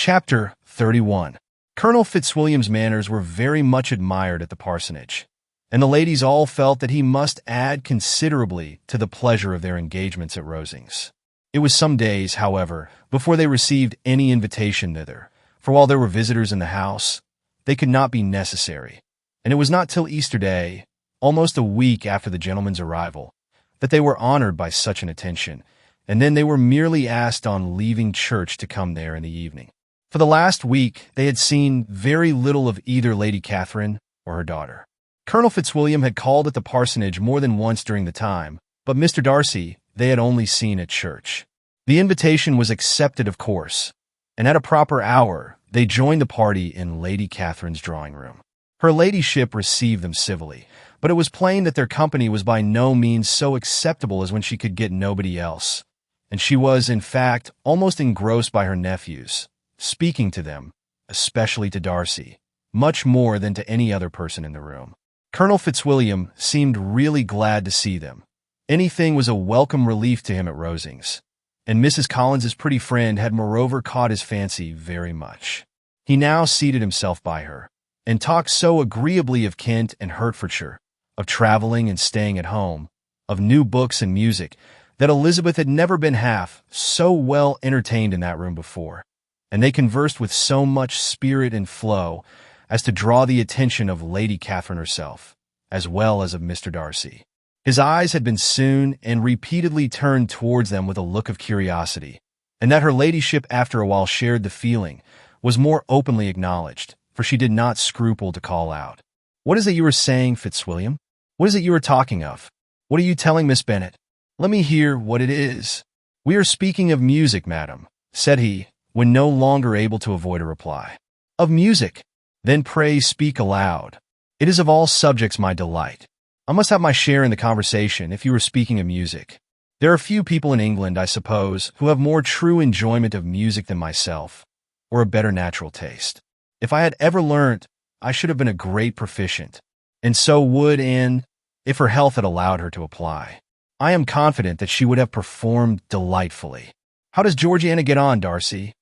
Chapter 31. Colonel Fitzwilliam's manners were very much admired at the parsonage, and the ladies all felt that he must add considerably to the pleasure of their engagements at Rosings. It was some days, however, before they received any invitation thither, for while there were visitors in the house, they could not be necessary, and it was not till Easter Day, almost a week after the gentleman's arrival, that they were honored by such an attention, and then they were merely asked on leaving church to come there in the evening. For the last week, they had seen very little of either Lady Catherine or her daughter. Colonel Fitzwilliam had called at the parsonage more than once during the time, but Mr. Darcy they had only seen at church. The invitation was accepted, of course, and at a proper hour, they joined the party in Lady Catherine's drawing room. Her ladyship received them civilly, but it was plain that their company was by no means so acceptable as when she could get nobody else, and she was, in fact, almost engrossed by her nephews, speaking to them, especially to Darcy, much more than to any other person in the room. Colonel Fitzwilliam seemed really glad to see them. Anything was a welcome relief to him at Rosings, and Mrs. Collins's pretty friend had moreover caught his fancy very much. He now seated himself by her, and talked so agreeably of Kent and Hertfordshire, of traveling and staying at home, of new books and music, that Elizabeth had never been half so well entertained in that room before, and they conversed with so much spirit and flow as to draw the attention of Lady Catherine herself, as well as of Mr. Darcy. His eyes had been soon and repeatedly turned towards them with a look of curiosity, and that her ladyship after a while shared the feeling was more openly acknowledged, for she did not scruple to call out, "What is it you were saying, Fitzwilliam? What is it you are talking of? What are you telling Miss Bennet? Let me hear what it is." "We are speaking of music, madam," said he, when no longer able to avoid a reply. "Of music? Then pray speak aloud. It is of all subjects my delight. I must have my share in the conversation if you are speaking of music. There are few people in England, I suppose, who have more true enjoyment of music than myself, or a better natural taste. If I had ever learnt, I should have been a great proficient, and so would Anne, if her health had allowed her to apply. I am confident that she would have performed delightfully. How does Georgiana get on, Darcy?"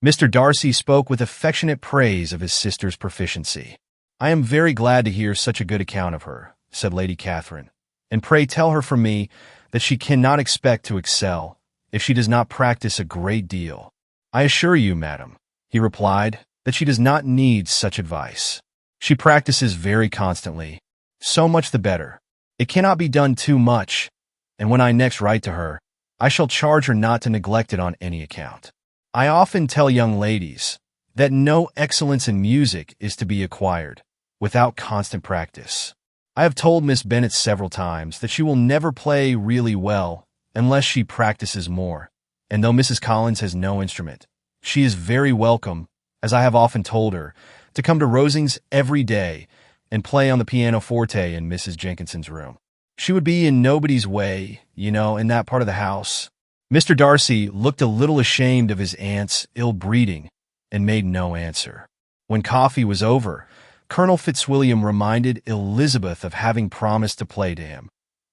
Mr. Darcy spoke with affectionate praise of his sister's proficiency. "I am very glad to hear such a good account of her," said Lady Catherine, "and pray tell her from me that she cannot expect to excel if she does not practice a great deal." "I assure you, madam," he replied, "that she does not need such advice. She practices very constantly. So much the better. It cannot be done too much, and when I next write to her, I shall charge her not to neglect it on any account. I often tell young ladies that no excellence in music is to be acquired without constant practice. I have told Miss Bennet several times that she will never play really well unless she practices more, and though Mrs. Collins has no instrument, she is very welcome, as I have often told her, to come to Rosings every day and play on the pianoforte in Mrs. Jenkinson's room. She would be in nobody's way, you know, in that part of the house." Mr. Darcy looked a little ashamed of his aunt's ill-breeding and made no answer. When coffee was over, Colonel Fitzwilliam reminded Elizabeth of having promised to play to him,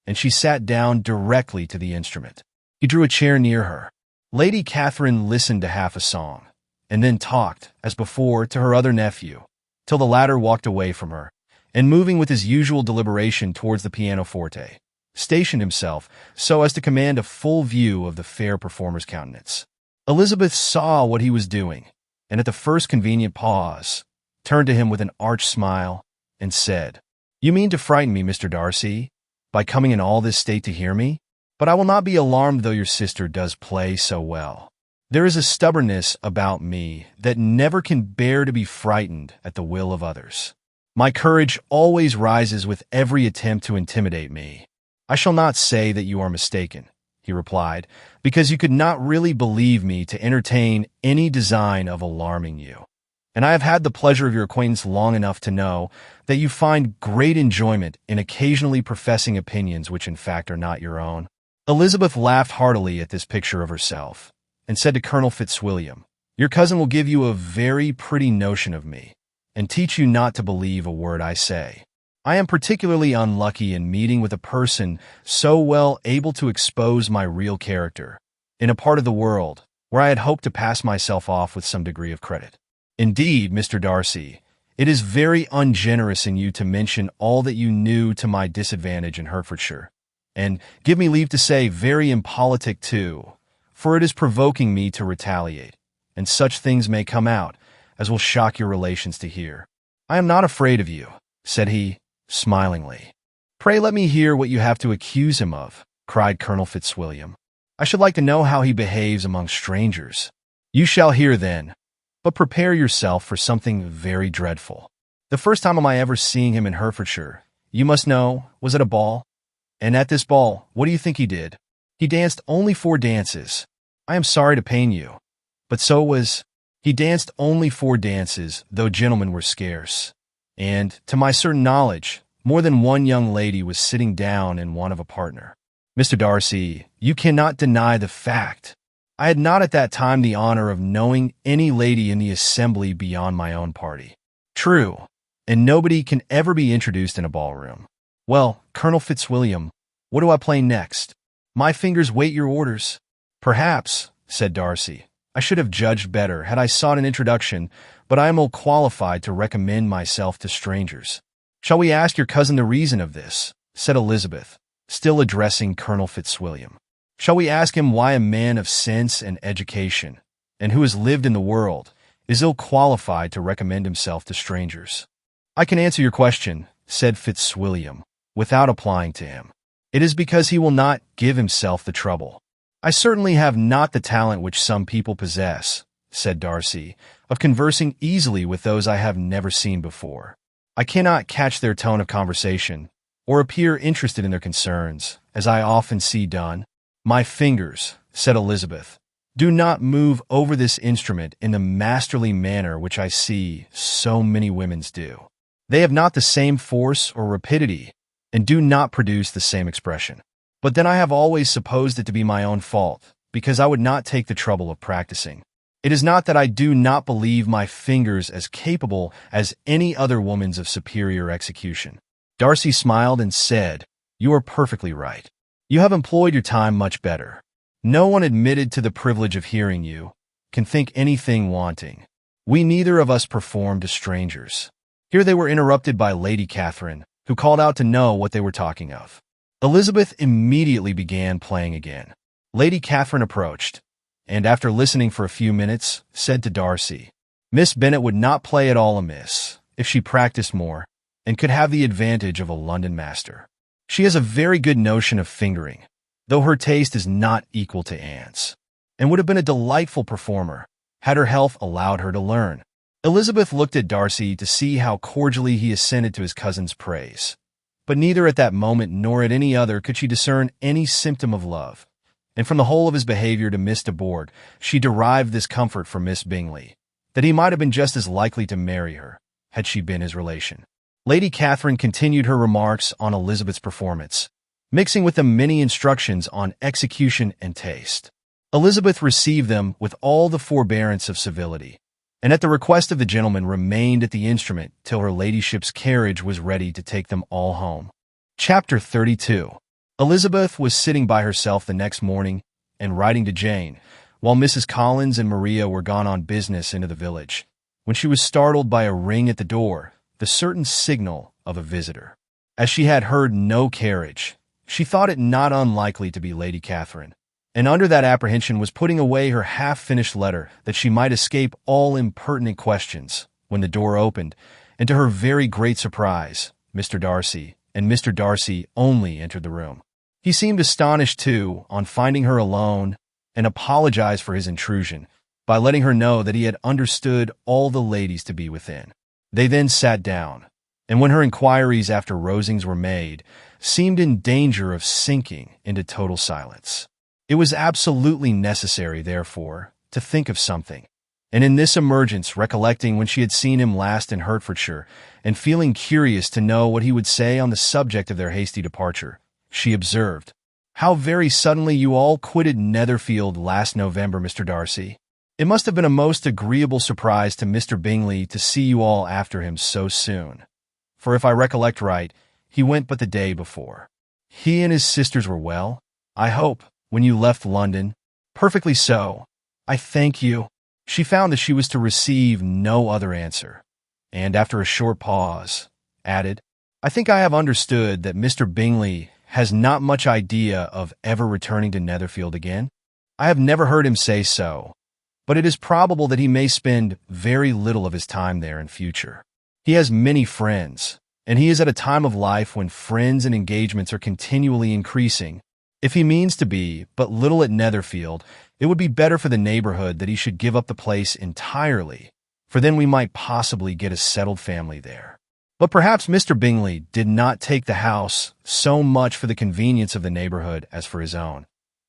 and she sat down directly to the instrument. He drew a chair near her. Lady Catherine listened to half a song, and then talked, as before, to her other nephew, till the latter walked away from her, and moving with his usual deliberation towards the pianoforte, stationed himself so as to command a full view of the fair performer's countenance. Elizabeth saw what he was doing, and at the first convenient pause, turned to him with an arch smile, and said, "You mean to frighten me, Mr. Darcy, by coming in all this state to hear me? But I will not be alarmed though your sister does play so well. There is a stubbornness about me that never can bear to be frightened at the will of others. My courage always rises with every attempt to intimidate me. I shall not say that you are mistaken," he replied, "because you could not really believe me to entertain any design of alarming you. And I have had the pleasure of your acquaintance long enough to know that you find great enjoyment in occasionally professing opinions which in fact are not your own." Elizabeth laughed heartily at this picture of herself, and said to Colonel Fitzwilliam, "Your cousin will give you a very pretty notion of me, and teach you not to believe a word I say. I am particularly unlucky in meeting with a person so well able to expose my real character, in a part of the world where I had hoped to pass myself off with some degree of credit. Indeed, Mr. Darcy, it is very ungenerous in you to mention all that you knew to my disadvantage in Hertfordshire, and, give me leave to say, very impolitic too, for it is provoking me to retaliate, and such things may come out, as will shock your relations to hear. I am not afraid of you, said he, smilingly. Pray let me hear what you have to accuse him of, cried Colonel Fitzwilliam. I should like to know how he behaves among strangers. You shall hear then, but prepare yourself for something very dreadful. The first time of my ever seeing him in Hertfordshire, you must know, was at a ball. And at this ball, what do you think he did? He danced only 4 dances. I am sorry to pain you, but so was. He danced only 4 dances, though gentlemen were scarce. And, to my certain knowledge, more than one young lady was sitting down in want of a partner. Mr. Darcy, you cannot deny the fact. I had not at that time the honor of knowing any lady in the assembly beyond my own party. True, and nobody can ever be introduced in a ballroom. Well, Colonel Fitzwilliam, what do I play next? My fingers wait your orders. Perhaps, said Darcy, I should have judged better had I sought an introduction, but I am ill qualified to recommend myself to strangers. Shall we ask your cousin the reason of this? Said Elizabeth, still addressing Colonel Fitzwilliam. Shall we ask him why a man of sense and education, and who has lived in the world, is ill qualified to recommend himself to strangers? I can answer your question, said Fitzwilliam, without applying to him. It is because he will not give himself the trouble. I certainly have not the talent which some people possess, said Darcy, of conversing easily with those I have never seen before. I cannot catch their tone of conversation, or appear interested in their concerns, as I often see done. My fingers, said Elizabeth, do not move over this instrument in the masterly manner which I see so many women's do. They have not the same force or rapidity, and do not produce the same expression. But then I have always supposed it to be my own fault, because I would not take the trouble of practicing. It is not that I do not believe my fingers as capable as any other woman's of superior execution. Darcy smiled and said, You are perfectly right. You have employed your time much better. No one admitted to the privilege of hearing you can think anything wanting. We neither of us perform to strangers. Here they were interrupted by Lady Catherine, who called out to know what they were talking of. Elizabeth immediately began playing again. Lady Catherine approached, and after listening for a few minutes, said to Darcy, Miss Bennet would not play at all amiss if she practiced more, and could have the advantage of a London master. She has a very good notion of fingering, though her taste is not equal to Anne's, and would have been a delightful performer, had her health allowed her to learn. Elizabeth looked at Darcy to see how cordially he assented to his cousin's praise, but neither at that moment nor at any other could she discern any symptom of love, and from the whole of his behavior to Miss de Bourgh, she derived this comfort from Miss Bingley, that he might have been just as likely to marry her, had she been his relation. Lady Catherine continued her remarks on Elizabeth's performance, mixing with them many instructions on execution and taste. Elizabeth received them with all the forbearance of civility, and at the request of the gentleman remained at the instrument till her ladyship's carriage was ready to take them all home. Chapter 32. Elizabeth was sitting by herself the next morning and writing to Jane, while Mrs. Collins and Maria were gone on business into the village, when she was startled by a ring at the door, the certain signal of a visitor. As she had heard no carriage, she thought it not unlikely to be Lady Catherine, and under that apprehension was putting away her half-finished letter that she might escape all impertinent questions, when the door opened, and to her very great surprise, Mr. Darcy, and Mr. Darcy only entered the room. He seemed astonished, too, on finding her alone, and apologized for his intrusion by letting her know that he had understood all the ladies to be within. They then sat down, and when her inquiries after Rosings were made, seemed in danger of sinking into total silence. It was absolutely necessary, therefore, to think of something, and in this emergence, recollecting when she had seen him last in Hertfordshire, and feeling curious to know what he would say on the subject of their hasty departure, she observed, How very suddenly you all quitted Netherfield last November, Mr. Darcy. It must have been a most agreeable surprise to Mr. Bingley to see you all after him so soon, for if I recollect right, he went but the day before. He and his sisters were well, I hope, when you left London? Perfectly so. I thank you." She found that she was to receive no other answer, and after a short pause, added, "I think I have understood that Mr. Bingley has not much idea of ever returning to Netherfield again. I have never heard him say so, but it is probable that he may spend very little of his time there in future. He has many friends, and he is at a time of life when friends and engagements are continually increasing. If he means to be but little at Netherfield, it would be better for the neighborhood that he should give up the place entirely, for then we might possibly get a settled family there. But perhaps Mr. Bingley did not take the house so much for the convenience of the neighborhood as for his own,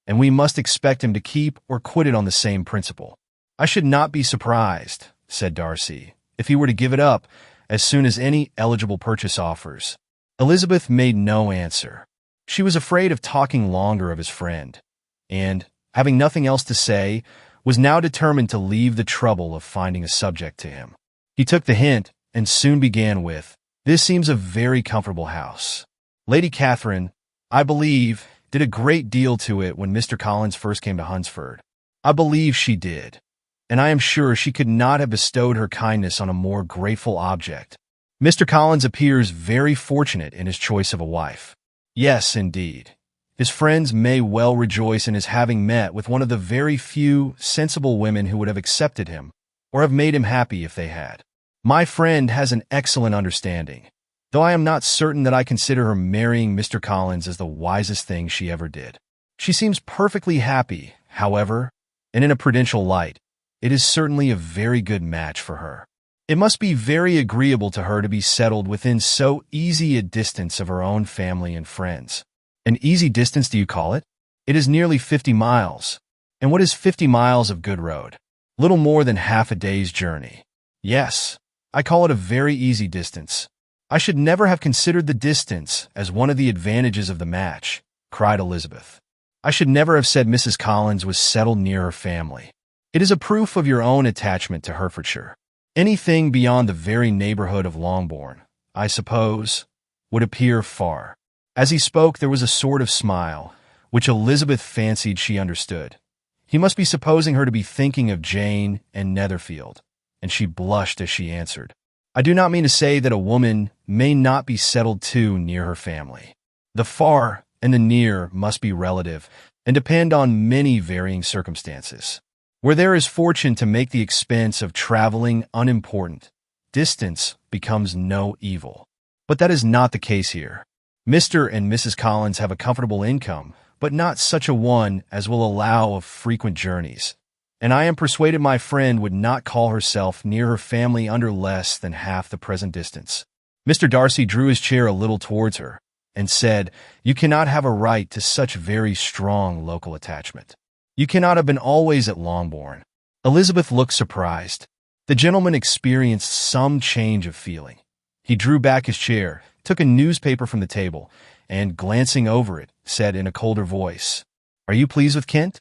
and we must expect him to keep or quit it on the same principle. I should not be surprised," said Darcy, "if he were to give it up as soon as any eligible purchase offers." Elizabeth made no answer. She was afraid of talking longer of his friend, and, having nothing else to say, was now determined to leave the trouble of finding a subject to him. He took the hint and soon began with, "This seems a very comfortable house. Lady Catherine, I believe, did a great deal to it when Mr. Collins first came to Hunsford. I believe she did, and I am sure she could not have bestowed her kindness on a more grateful object. Mr. Collins appears very fortunate in his choice of a wife. Yes, indeed. His friends may well rejoice in his having met with one of the very few sensible women who would have accepted him, or have made him happy if they had. My friend has an excellent understanding, though I am not certain that I consider her marrying Mr. Collins as the wisest thing she ever did. She seems perfectly happy, however, and in a prudential light, it is certainly a very good match for her. It must be very agreeable to her to be settled within so easy a distance of her own family and friends. An easy distance, do you call it? It is nearly 50 miles. And what is 50 miles of good road? Little more than half a day's journey. Yes, I call it a very easy distance. I should never have considered the distance as one of the advantages of the match," cried Elizabeth. "I should never have said Mrs. Collins was settled near her family. It is a proof of your own attachment to Hertfordshire. Anything beyond the very neighborhood of Longbourn, I suppose, would appear far." As he spoke, there was a sort of smile, which Elizabeth fancied she understood. He must be supposing her to be thinking of Jane and Netherfield, and she blushed as she answered, "I do not mean to say that a woman may not be settled too near her family. The far and the near must be relative and depend on many varying circumstances. Where there is fortune to make the expense of traveling unimportant, distance becomes no evil. But that is not the case here. Mr. and Mrs. Collins have a comfortable income, but not such a one as will allow of frequent journeys, and I am persuaded my friend would not call herself near her family under less than half the present distance." Mr. Darcy drew his chair a little towards her, and said, "You cannot have a right to such very strong local attachment. You cannot have been always at Longbourn." Elizabeth looked surprised. The gentleman experienced some change of feeling. He drew back his chair, took a newspaper from the table, and, glancing over it, said in a colder voice, "Are you pleased with Kent?"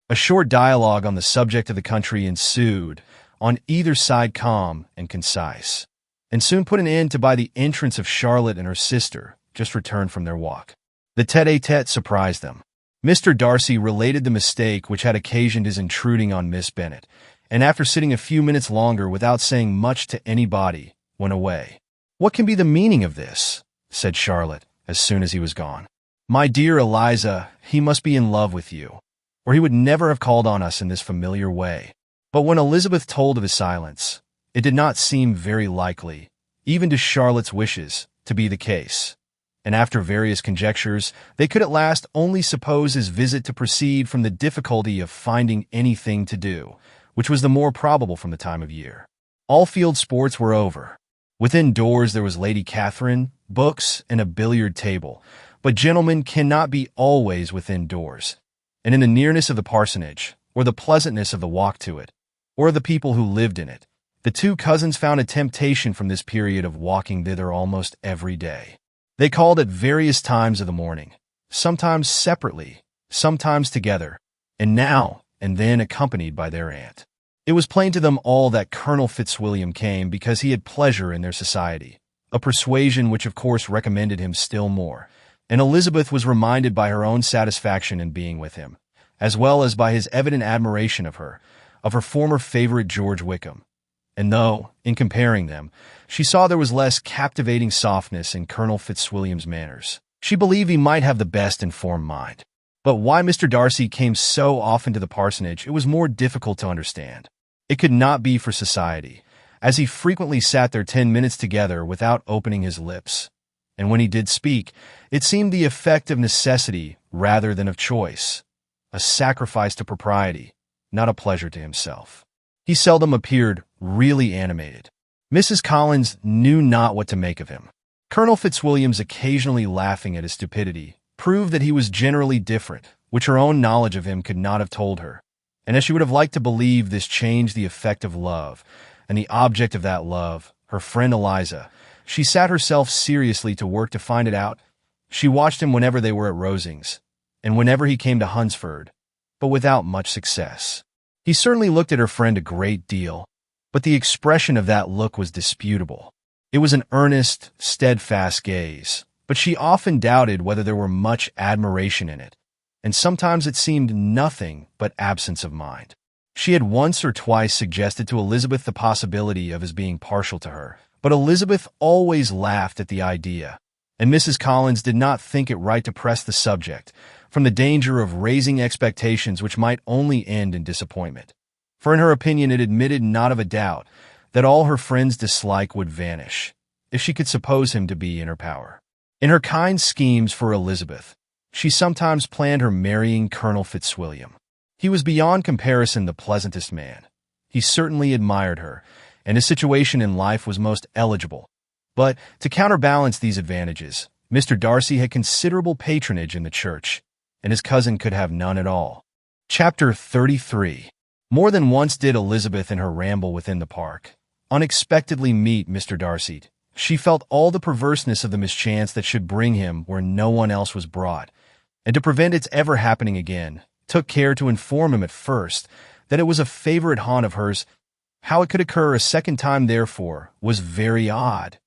A short dialogue on the subject of the country ensued, on either side calm and concise, and soon put an end to by the entrance of Charlotte and her sister, just returned from their walk. The tête-à-tête surprised them. Mr. Darcy related the mistake which had occasioned his intruding on Miss Bennet, and after sitting a few minutes longer without saying much to anybody, went away. "What can be the meaning of this?" said Charlotte, as soon as he was gone. "My dear Eliza, he must be in love with you, or he would never have called on us in this familiar way." But when Elizabeth told of his silence, it did not seem very likely, even to Charlotte's wishes, to be the case, and after various conjectures, they could at last only suppose his visit to proceed from the difficulty of finding anything to do, which was the more probable from the time of year. All field sports were over. Within doors there was Lady Catherine, books, and a billiard table, but gentlemen cannot be always within doors, and in the nearness of the parsonage, or the pleasantness of the walk to it, or of the people who lived in it, the two cousins found a temptation from this period of walking thither almost every day. They called at various times of the morning, sometimes separately, sometimes together, and now and then accompanied by their aunt. It was plain to them all that Colonel Fitzwilliam came because he had pleasure in their society, a persuasion which of course recommended him still more, and Elizabeth was reminded by her own satisfaction in being with him, as well as by his evident admiration of her, of her former favorite George Wickham. And though, in comparing them, she saw there was less captivating softness in Colonel Fitzwilliam's manners, she believed he might have the best informed mind. But why Mr. Darcy came so often to the parsonage, it was more difficult to understand. It could not be for society, as he frequently sat there 10 minutes together without opening his lips. And when he did speak, it seemed the effect of necessity rather than of choice, a sacrifice to propriety, not a pleasure to himself. He seldom appeared really animated. Mrs. Collins knew not what to make of him. Colonel Fitzwilliam's occasionally laughing at his stupidity proved that he was generally different, which her own knowledge of him could not have told her. And as she would have liked to believe this changed the effect of love, and the object of that love, her friend Eliza, she sat herself seriously to work to find it out. She watched him whenever they were at Rosings, and whenever he came to Hunsford, but without much success. He certainly looked at her friend a great deal, but the expression of that look was disputable. It was an earnest, steadfast gaze, but she often doubted whether there were much admiration in it, and sometimes it seemed nothing but absence of mind. She had once or twice suggested to Elizabeth the possibility of his being partial to her, but Elizabeth always laughed at the idea, and Mrs. Collins did not think it right to press the subject, from the danger of raising expectations which might only end in disappointment. For in her opinion it admitted not of a doubt that all her friend's dislike would vanish, if she could suppose him to be in her power. In her kind schemes for Elizabeth, she sometimes planned her marrying Colonel Fitzwilliam. He was beyond comparison the pleasantest man. He certainly admired her, and his situation in life was most eligible. But to counterbalance these advantages, Mr. Darcy had considerable patronage in the church, and his cousin could have none at all. Chapter 33. More than once did Elizabeth in her ramble within the park unexpectedly meet Mr. Darcy. She felt all the perverseness of the mischance that should bring him where no one else was brought, and to prevent its ever happening again, took care to inform him at first that it was a favorite haunt of hers. How it could occur a second time, therefore, was very odd.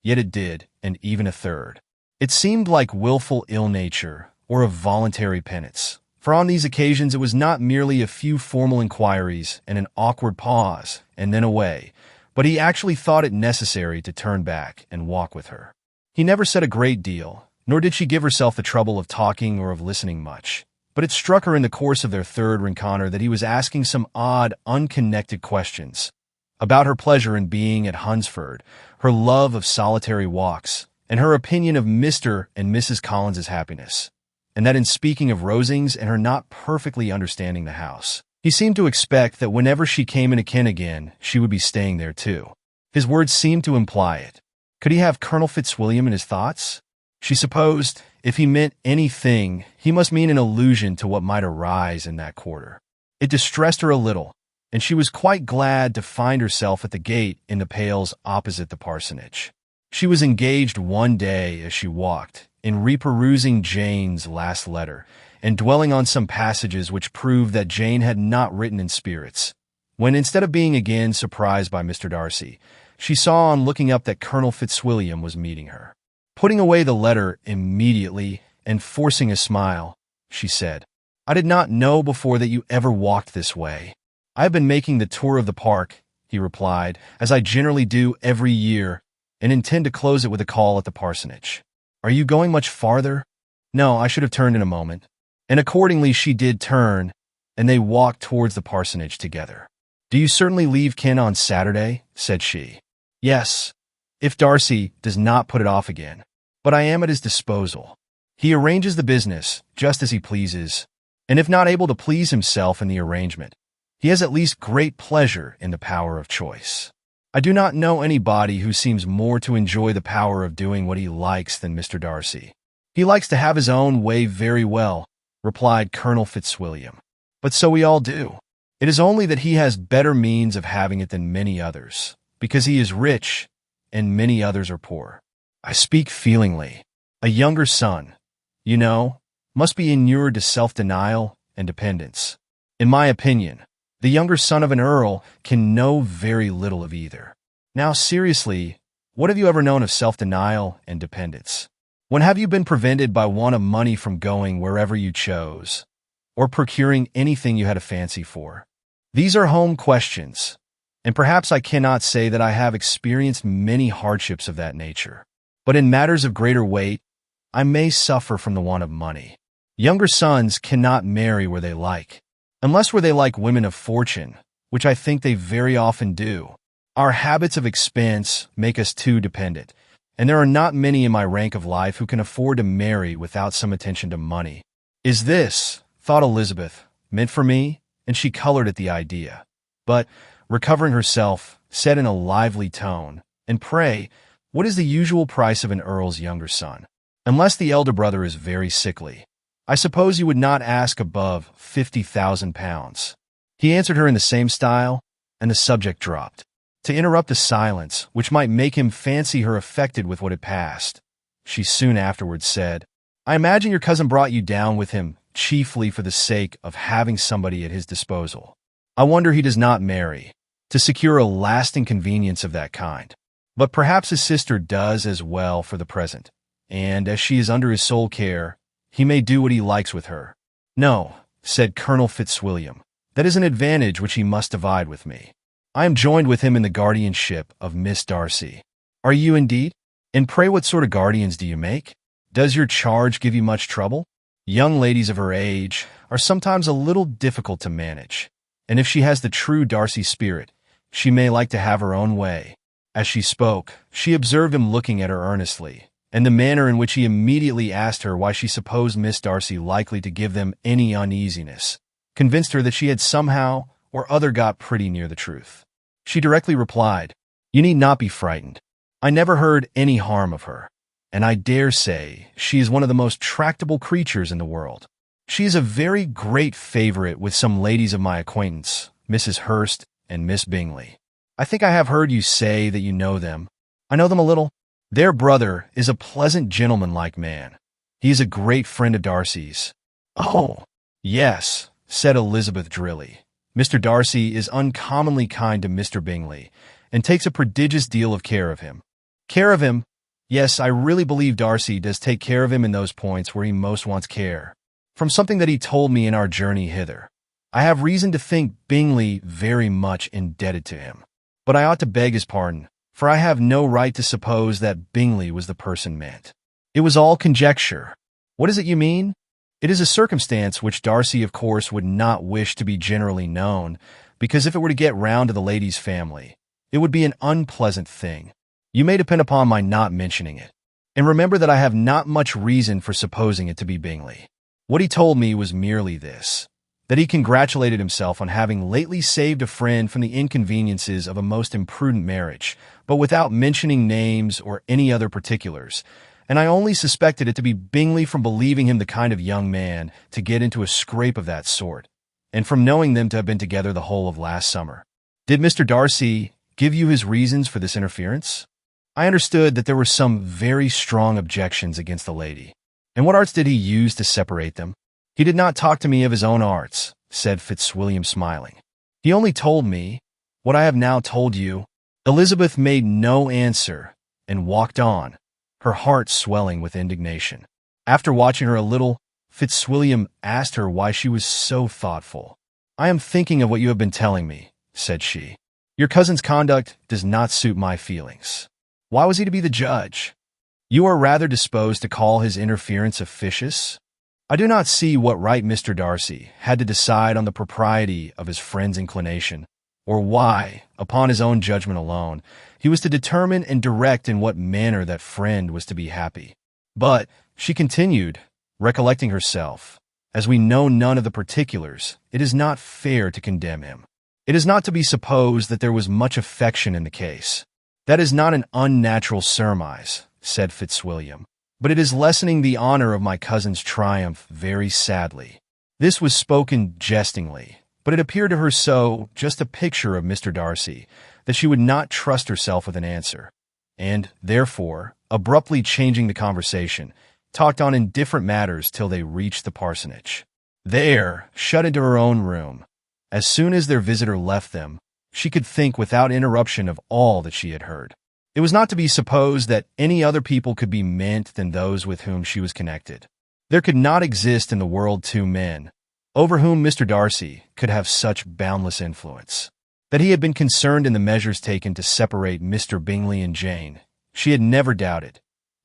Yet it did, and even a third. It seemed like willful ill-nature, or a voluntary penance, for on these occasions it was not merely a few formal inquiries and an awkward pause, and then away, but he actually thought it necessary to turn back and walk with her. He never said a great deal, nor did she give herself the trouble of talking or of listening much. But it struck her in the course of their third rencontre that he was asking some odd, unconnected questions about her pleasure in being at Hunsford, her love of solitary walks, and her opinion of Mr. and Mrs. Collins's happiness, and that in speaking of Rosings and her not perfectly understanding the house, he seemed to expect that whenever she came in again again, she would be staying there too. His words seemed to imply it. Could he have Colonel Fitzwilliam in his thoughts? She supposed, if he meant anything, he must mean an allusion to what might arise in that quarter. It distressed her a little, and she was quite glad to find herself at the gate in the pales opposite the parsonage. She was engaged one day as she walked in reperusing Jane's last letter and dwelling on some passages which proved that Jane had not written in spirits, when instead of being again surprised by Mr. Darcy, she saw on looking up that Colonel Fitzwilliam was meeting her. Putting away the letter immediately and forcing a smile, she said, "I did not know before that you ever walked this way." "I have been making the tour of the park," he replied, "as I generally do every year, and intend to close it with a call at the parsonage." "Are you going much farther?" "No, I should have turned in a moment." And accordingly she did turn, and they walked towards the parsonage together. "Do you certainly leave Ken on Saturday?" said she. "Yes, if Darcy does not put it off again. But I am at his disposal. He arranges the business just as he pleases, and if not able to please himself in the arrangement, he has at least great pleasure in the power of choice. I do not know anybody who seems more to enjoy the power of doing what he likes than Mr. Darcy." "He likes to have his own way very well," replied Colonel Fitzwilliam. "But so we all do. It is only that he has better means of having it than many others, because he is rich, and many others are poor. I speak feelingly. A younger son, you know, must be inured to self-denial and dependence. In my opinion, the younger son of an earl can know very little of either. Now, seriously, what have you ever known of self-denial and dependence? When have you been prevented by want of money from going wherever you chose, or procuring anything you had a fancy for? These are home questions, and perhaps I cannot say that I have experienced many hardships of that nature. But in matters of greater weight, I may suffer from the want of money. Younger sons cannot marry where they like, unless where they like women of fortune, which I think they very often do. Our habits of expense make us too dependent, and there are not many in my rank of life who can afford to marry without some attention to money. Is this, thought Elizabeth, meant for me? And she colored at the idea. But, recovering herself, said in a lively tone, "And pray, what is the usual price of an earl's younger son? Unless the elder brother is very sickly. I suppose you would not ask above £50,000. He answered her in the same style, and the subject dropped. To interrupt a silence, which might make him fancy her affected with what had passed, she soon afterwards said, "I imagine your cousin brought you down with him chiefly for the sake of having somebody at his disposal. I wonder he does not marry, to secure a lasting convenience of that kind. But perhaps his sister does as well for the present, and as she is under his sole care, he may do what he likes with her." "No," said Colonel Fitzwilliam, "that is an advantage which he must divide with me. I am joined with him in the guardianship of Miss Darcy." "Are you indeed? And pray what sort of guardians do you make? Does your charge give you much trouble?" "Young ladies of her age are sometimes a little difficult to manage, and if she has the true Darcy spirit, she may like to have her own way." As she spoke, she observed him looking at her earnestly, and the manner in which he immediately asked her why she supposed Miss Darcy likely to give them any uneasiness convinced her that she had somehow or other got pretty near the truth. She directly replied, "You need not be frightened. I never heard any harm of her, and I dare say she is one of the most tractable creatures in the world. She is a very great favorite with some ladies of my acquaintance, Mrs. Hurst and Miss Bingley. I think I have heard you say that you know them. I know them a little. Their brother is a pleasant gentleman-like man. He is a great friend of Darcy's." "Oh, yes," said Elizabeth drily. "Mr. Darcy is uncommonly kind to Mr. Bingley, and takes a prodigious deal of care of him." "Care of him? Yes, I really believe Darcy does take care of him in those points where he most wants care. From something that he told me in our journey hither, I have reason to think Bingley very much indebted to him. But I ought to beg his pardon, for I have no right to suppose that Bingley was the person meant. It was all conjecture." "What is it you mean?" "It is a circumstance which Darcy, of course, would not wish to be generally known, because if it were to get round to the lady's family, it would be an unpleasant thing. You may depend upon my not mentioning it. And remember that I have not much reason for supposing it to be Bingley. What he told me was merely this, that he congratulated himself on having lately saved a friend from the inconveniences of a most imprudent marriage, but without mentioning names or any other particulars, and I only suspected it to be Bingley from believing him the kind of young man to get into a scrape of that sort, and from knowing them to have been together the whole of last summer." "Did Mr. Darcy give you his reasons for this interference?" "I understood that there were some very strong objections against the lady." "And what arts did he use to separate them?" "He did not talk to me of his own arts," said Fitzwilliam, smiling. "He only told me what I have now told you." Elizabeth made no answer and walked on, her heart swelling with indignation. After watching her a little, Fitzwilliam asked her why she was so thoughtful. "I am thinking of what you have been telling me," said she. "Your cousin's conduct does not suit my feelings. Why was he to be the judge? You are rather disposed to call his interference officious? I do not see what right Mr. Darcy had to decide on the propriety of his friend's inclination, or why, upon his own judgment alone, he was to determine and direct in what manner that friend was to be happy. But," she continued, recollecting herself, "as we know none of the particulars, it is not fair to condemn him. It is not to be supposed that there was much affection in the case." "That is not an unnatural surmise," said Fitzwilliam, "but it is lessening the honor of my cousin's triumph very sadly." This was spoken jestingly, but it appeared to her so just a picture of Mr. Darcy that she would not trust herself with an answer, and, therefore, abruptly changing the conversation, talked on indifferent matters till they reached the parsonage. There, shut into her own room, as soon as their visitor left them, she could think without interruption of all that she had heard. It was not to be supposed that any other people could be meant than those with whom she was connected. There could not exist in the world two men, over whom Mr. Darcy could have such boundless influence. That he had been concerned in the measures taken to separate Mr. Bingley and Jane, she had never doubted,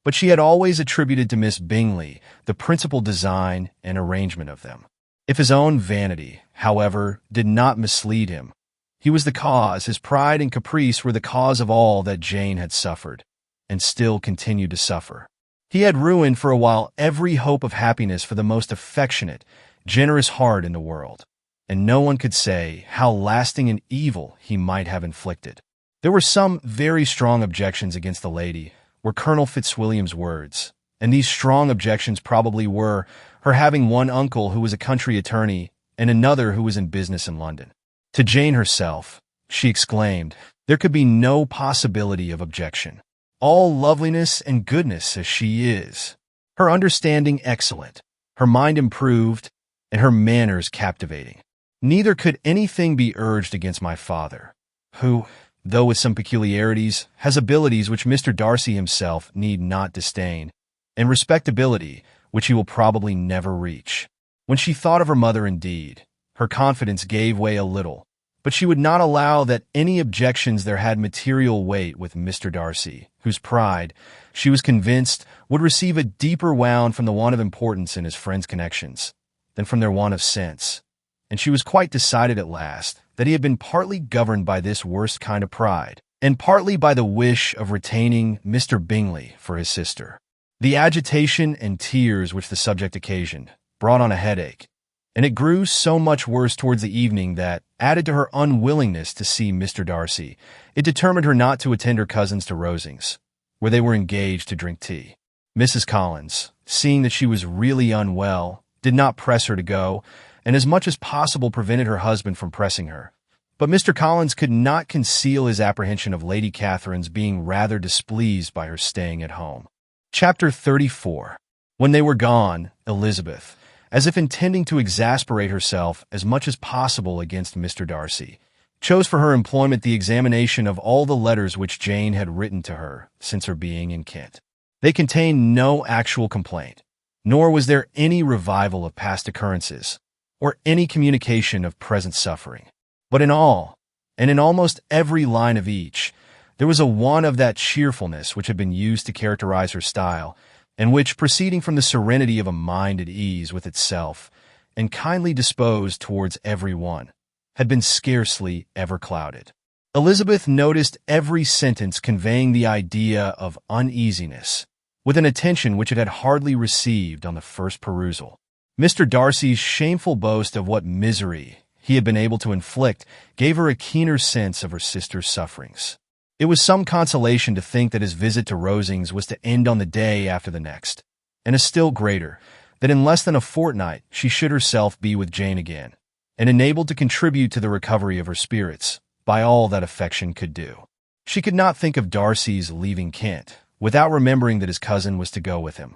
but she had always attributed to Miss Bingley the principal design and arrangement of them. If his own vanity, however, did not mislead him, he was the cause, his pride and caprice were the cause of all that Jane had suffered, and still continued to suffer. He had ruined for a while every hope of happiness for the most affectionate, generous heart in the world, and no one could say how lasting an evil he might have inflicted. There were some very strong objections against the lady, were Colonel Fitzwilliam's words, and these strong objections probably were her having one uncle who was a country attorney and another who was in business in London. To Jane herself, she exclaimed, there could be no possibility of objection. All loveliness and goodness as she is, her understanding excellent, her mind improved, and her manners captivating. Neither could anything be urged against my father, who, though with some peculiarities, has abilities which Mr. Darcy himself need not disdain, and respectability which he will probably never reach. When she thought of her mother, indeed, her confidence gave way a little, but she would not allow that any objections there had material weight with Mr. Darcy, whose pride, she was convinced, would receive a deeper wound from the want of importance in his friends' connections than from their want of sense, and she was quite decided at last that he had been partly governed by this worst kind of pride, and partly by the wish of retaining Mr. Bingley for his sister. The agitation and tears which the subject occasioned brought on a headache, and it grew so much worse towards the evening that, added to her unwillingness to see Mr. Darcy, it determined her not to attend her cousins to Rosings, where they were engaged to drink tea. Mrs. Collins, seeing that she was really unwell, did not press her to go, and as much as possible prevented her husband from pressing her. But Mr. Collins could not conceal his apprehension of Lady Catherine's being rather displeased by her staying at home. Chapter 34. When they were gone, Elizabeth, as if intending to exasperate herself as much as possible against Mr. Darcy, chose for her employment the examination of all the letters which Jane had written to her since her being in Kent. They contained no actual complaint, nor was there any revival of past occurrences, or any communication of present suffering. But in all, and in almost every line of each, there was a want of that cheerfulness which had been used to characterize her style, and which, proceeding from the serenity of a mind at ease with itself, and kindly disposed towards every one, had been scarcely ever clouded. Elizabeth noticed every sentence conveying the idea of uneasiness, with an attention which it had hardly received on the first perusal. Mr. Darcy's shameful boast of what misery he had been able to inflict gave her a keener sense of her sister's sufferings. It was some consolation to think that his visit to Rosings was to end on the day after the next, and a still greater, that in less than a fortnight she should herself be with Jane again, and enabled to contribute to the recovery of her spirits by all that affection could do. She could not think of Darcy's leaving Kent without remembering that his cousin was to go with him.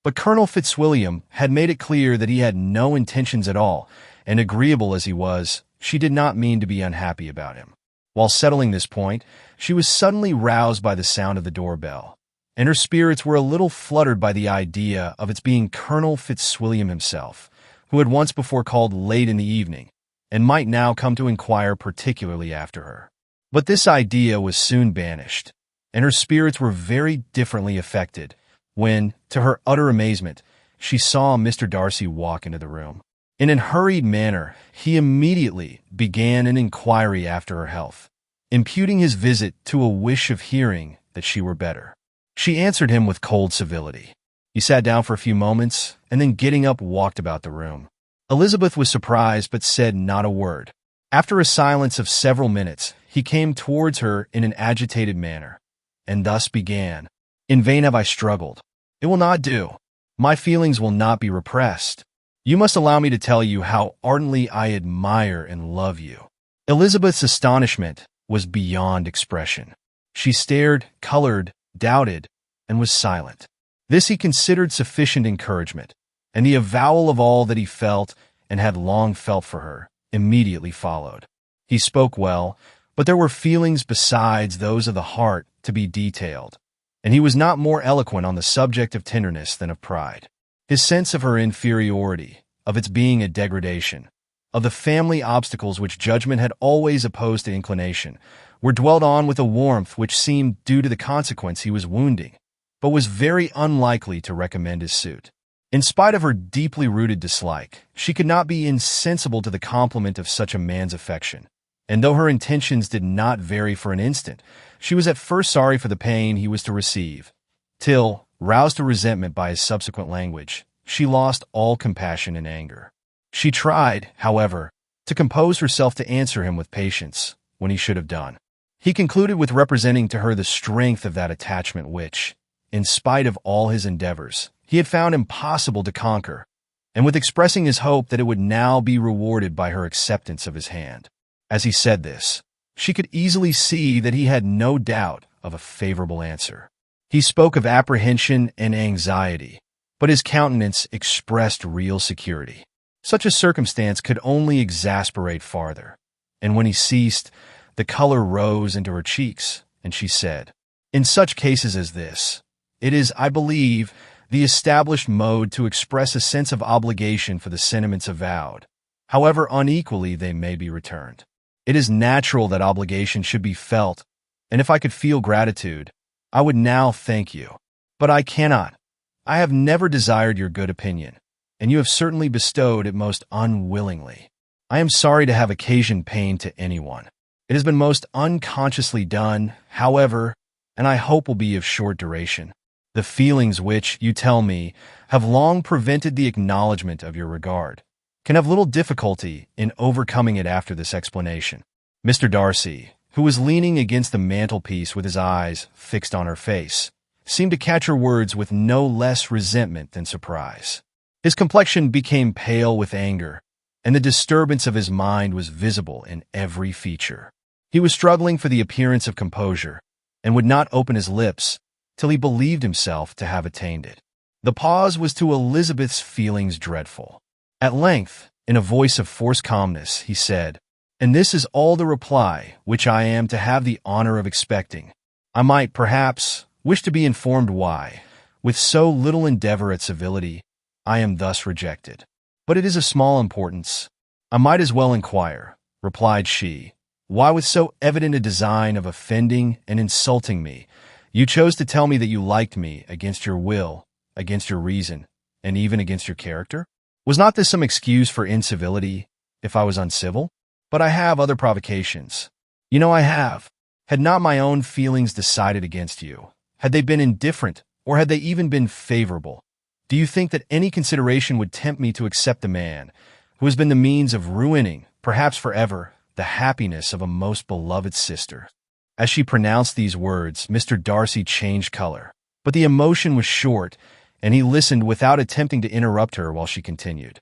But Colonel Fitzwilliam had made it clear that he had no intentions at all, and agreeable as he was, she did not mean to be unhappy about him. While settling this point, she was suddenly roused by the sound of the doorbell, and her spirits were a little fluttered by the idea of its being Colonel Fitzwilliam himself, who had once before called late in the evening, and might now come to inquire particularly after her. But this idea was soon banished, and her spirits were very differently affected when, to her utter amazement, she saw Mr. Darcy walk into the room. In a hurried manner, he immediately began an inquiry after her health, imputing his visit to a wish of hearing that she were better. She answered him with cold civility. He sat down for a few moments, and then getting up walked about the room. Elizabeth was surprised but said not a word. After a silence of several minutes, he came towards her in an agitated manner, and thus began. In vain have I struggled. It will not do. My feelings will not be repressed. You must allow me to tell you how ardently I admire and love you. Elizabeth's astonishment was beyond expression. She stared, colored, doubted, and was silent. This he considered sufficient encouragement, and the avowal of all that he felt and had long felt for her immediately followed. He spoke well, but there were feelings besides those of the heart to be detailed, and he was not more eloquent on the subject of tenderness than of pride. His sense of her inferiority, of its being a degradation, of the family obstacles which judgment had always opposed to inclination, were dwelt on with a warmth which seemed due to the consequence he was wounding, but was very unlikely to recommend his suit. In spite of her deeply rooted dislike, she could not be insensible to the compliment of such a man's affection, and though her intentions did not vary for an instant, she was at first sorry for the pain he was to receive, till, roused to resentment by his subsequent language, she lost all compassion and anger. She tried, however, to compose herself to answer him with patience, when he should have done. He concluded with representing to her the strength of that attachment which, in spite of all his endeavors, he had found impossible to conquer, and with expressing his hope that it would now be rewarded by her acceptance of his hand. As he said this, she could easily see that he had no doubt of a favorable answer. He spoke of apprehension and anxiety, but his countenance expressed real security. Such a circumstance could only exasperate farther, and when he ceased, the color rose into her cheeks, and she said, "In such cases as this, it is, I believe, the established mode to express a sense of obligation for the sentiments avowed, however unequally they may be returned. It is natural that obligation should be felt, and if I could feel gratitude, I would now thank you. But I cannot. I have never desired your good opinion, and you have certainly bestowed it most unwillingly. I am sorry to have occasioned pain to anyone. It has been most unconsciously done, however, and I hope will be of short duration. The feelings which, you tell me, have long prevented the acknowledgment of your regard, can have little difficulty in overcoming it after this explanation." Mr. Darcy, who was leaning against the mantelpiece with his eyes fixed on her face, seemed to catch her words with no less resentment than surprise. His complexion became pale with anger, and the disturbance of his mind was visible in every feature. He was struggling for the appearance of composure, and would not open his lips till he believed himself to have attained it. The pause was to Elizabeth's feelings dreadful. At length, in a voice of forced calmness, he said, "And this is all the reply which I am to have the honor of expecting. I might, perhaps, wish to be informed why, with so little endeavor at civility, I am thus rejected. But it is of small importance. I might as well inquire," replied she, "why with so evident a design of offending and insulting me, you chose to tell me that you liked me against your will, against your reason, and even against your character? Was not this some excuse for incivility, if I was uncivil? But I have other provocations. You know I have. Had not my own feelings decided against you, had they been indifferent, or had they even been favorable, do you think that any consideration would tempt me to accept a man who has been the means of ruining, perhaps forever, the happiness of a most beloved sister?" As she pronounced these words, Mr. Darcy changed color, but the emotion was short, and he listened without attempting to interrupt her while she continued.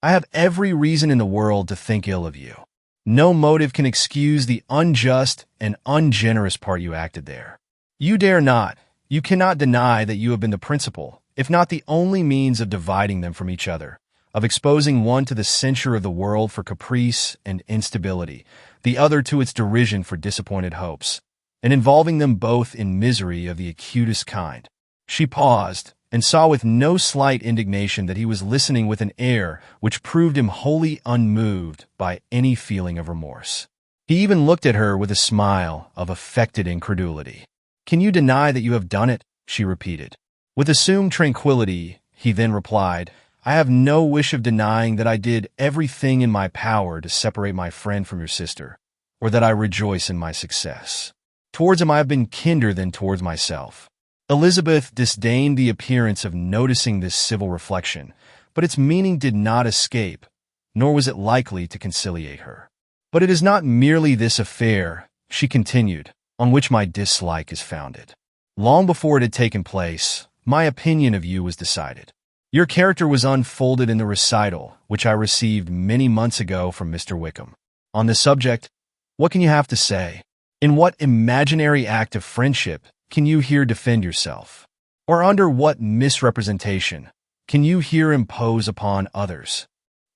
"I have every reason in the world to think ill of you. No motive can excuse the unjust and ungenerous part you acted there. You cannot deny that you have been the principal, if not the only means of dividing them from each other, of exposing one to the censure of the world for caprice and instability, the other to its derision for disappointed hopes, and involving them both in misery of the acutest kind." She paused, and saw with no slight indignation that he was listening with an air which proved him wholly unmoved by any feeling of remorse. He even looked at her with a smile of affected incredulity. "Can you deny that you have done it?" she repeated. With assumed tranquility, he then replied, "I have no wish of denying that I did everything in my power to separate my friend from your sister, or that I rejoice in my success. Towards him I have been kinder than towards myself." Elizabeth disdained the appearance of noticing this civil reflection, but its meaning did not escape, nor was it likely to conciliate her. "But it is not merely this affair," she continued, "on which my dislike is founded. Long before it had taken place, my opinion of you was decided. Your character was unfolded in the recital which I received many months ago from Mr. Wickham. On this subject, what can you have to say? In what imaginary act of friendship can you here defend yourself? Or under what misrepresentation can you here impose upon others?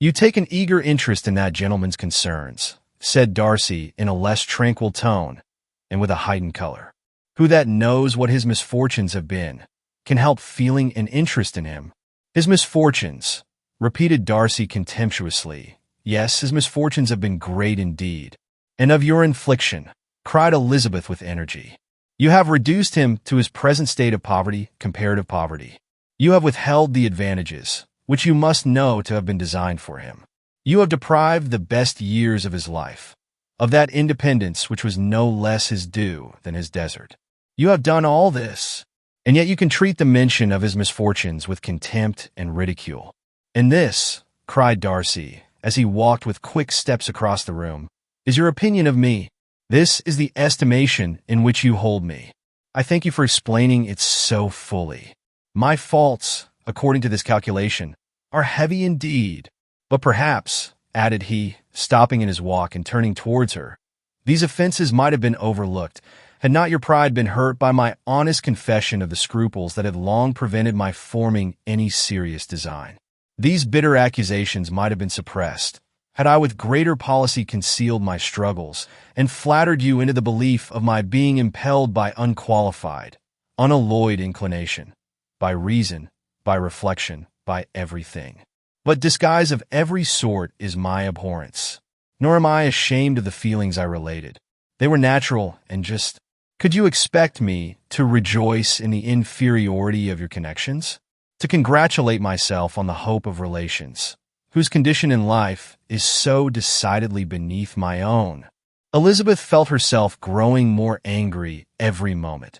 You take an eager interest in that gentleman's concerns," said Darcy in a less tranquil tone and with a heightened color. "Who that knows what his misfortunes have been can help feeling an interest in him? His misfortunes, repeated Darcy contemptuously. Yes, his misfortunes have been great indeed. And of your infliction, cried Elizabeth with energy. You have reduced him to his present state of poverty, comparative poverty. You have withheld the advantages, which you must know to have been designed for him. You have deprived the best years of his life, of that independence which was no less his due than his desert. You have done all this, and yet you can treat the mention of his misfortunes with contempt and ridicule. And this, cried Darcy, as he walked with quick steps across the room, is your opinion of me. This is the estimation in which you hold me. I thank you for explaining it so fully. My faults, according to this calculation, are heavy indeed. But perhaps, added he, stopping in his walk and turning towards her, these offenses might have been overlooked, had not your pride been hurt by my honest confession of the scruples that had long prevented my forming any serious design. These bitter accusations might have been suppressed, had I with greater policy concealed my struggles, and flattered you into the belief of my being impelled by unqualified, unalloyed inclination, by reason, by reflection, by everything. But disguise of every sort is my abhorrence, nor am I ashamed of the feelings I related. They were natural and just. Could you expect me to rejoice in the inferiority of your connections? To congratulate myself on the hope of relations, whose condition in life is so decidedly beneath my own? Elizabeth felt herself growing more angry every moment.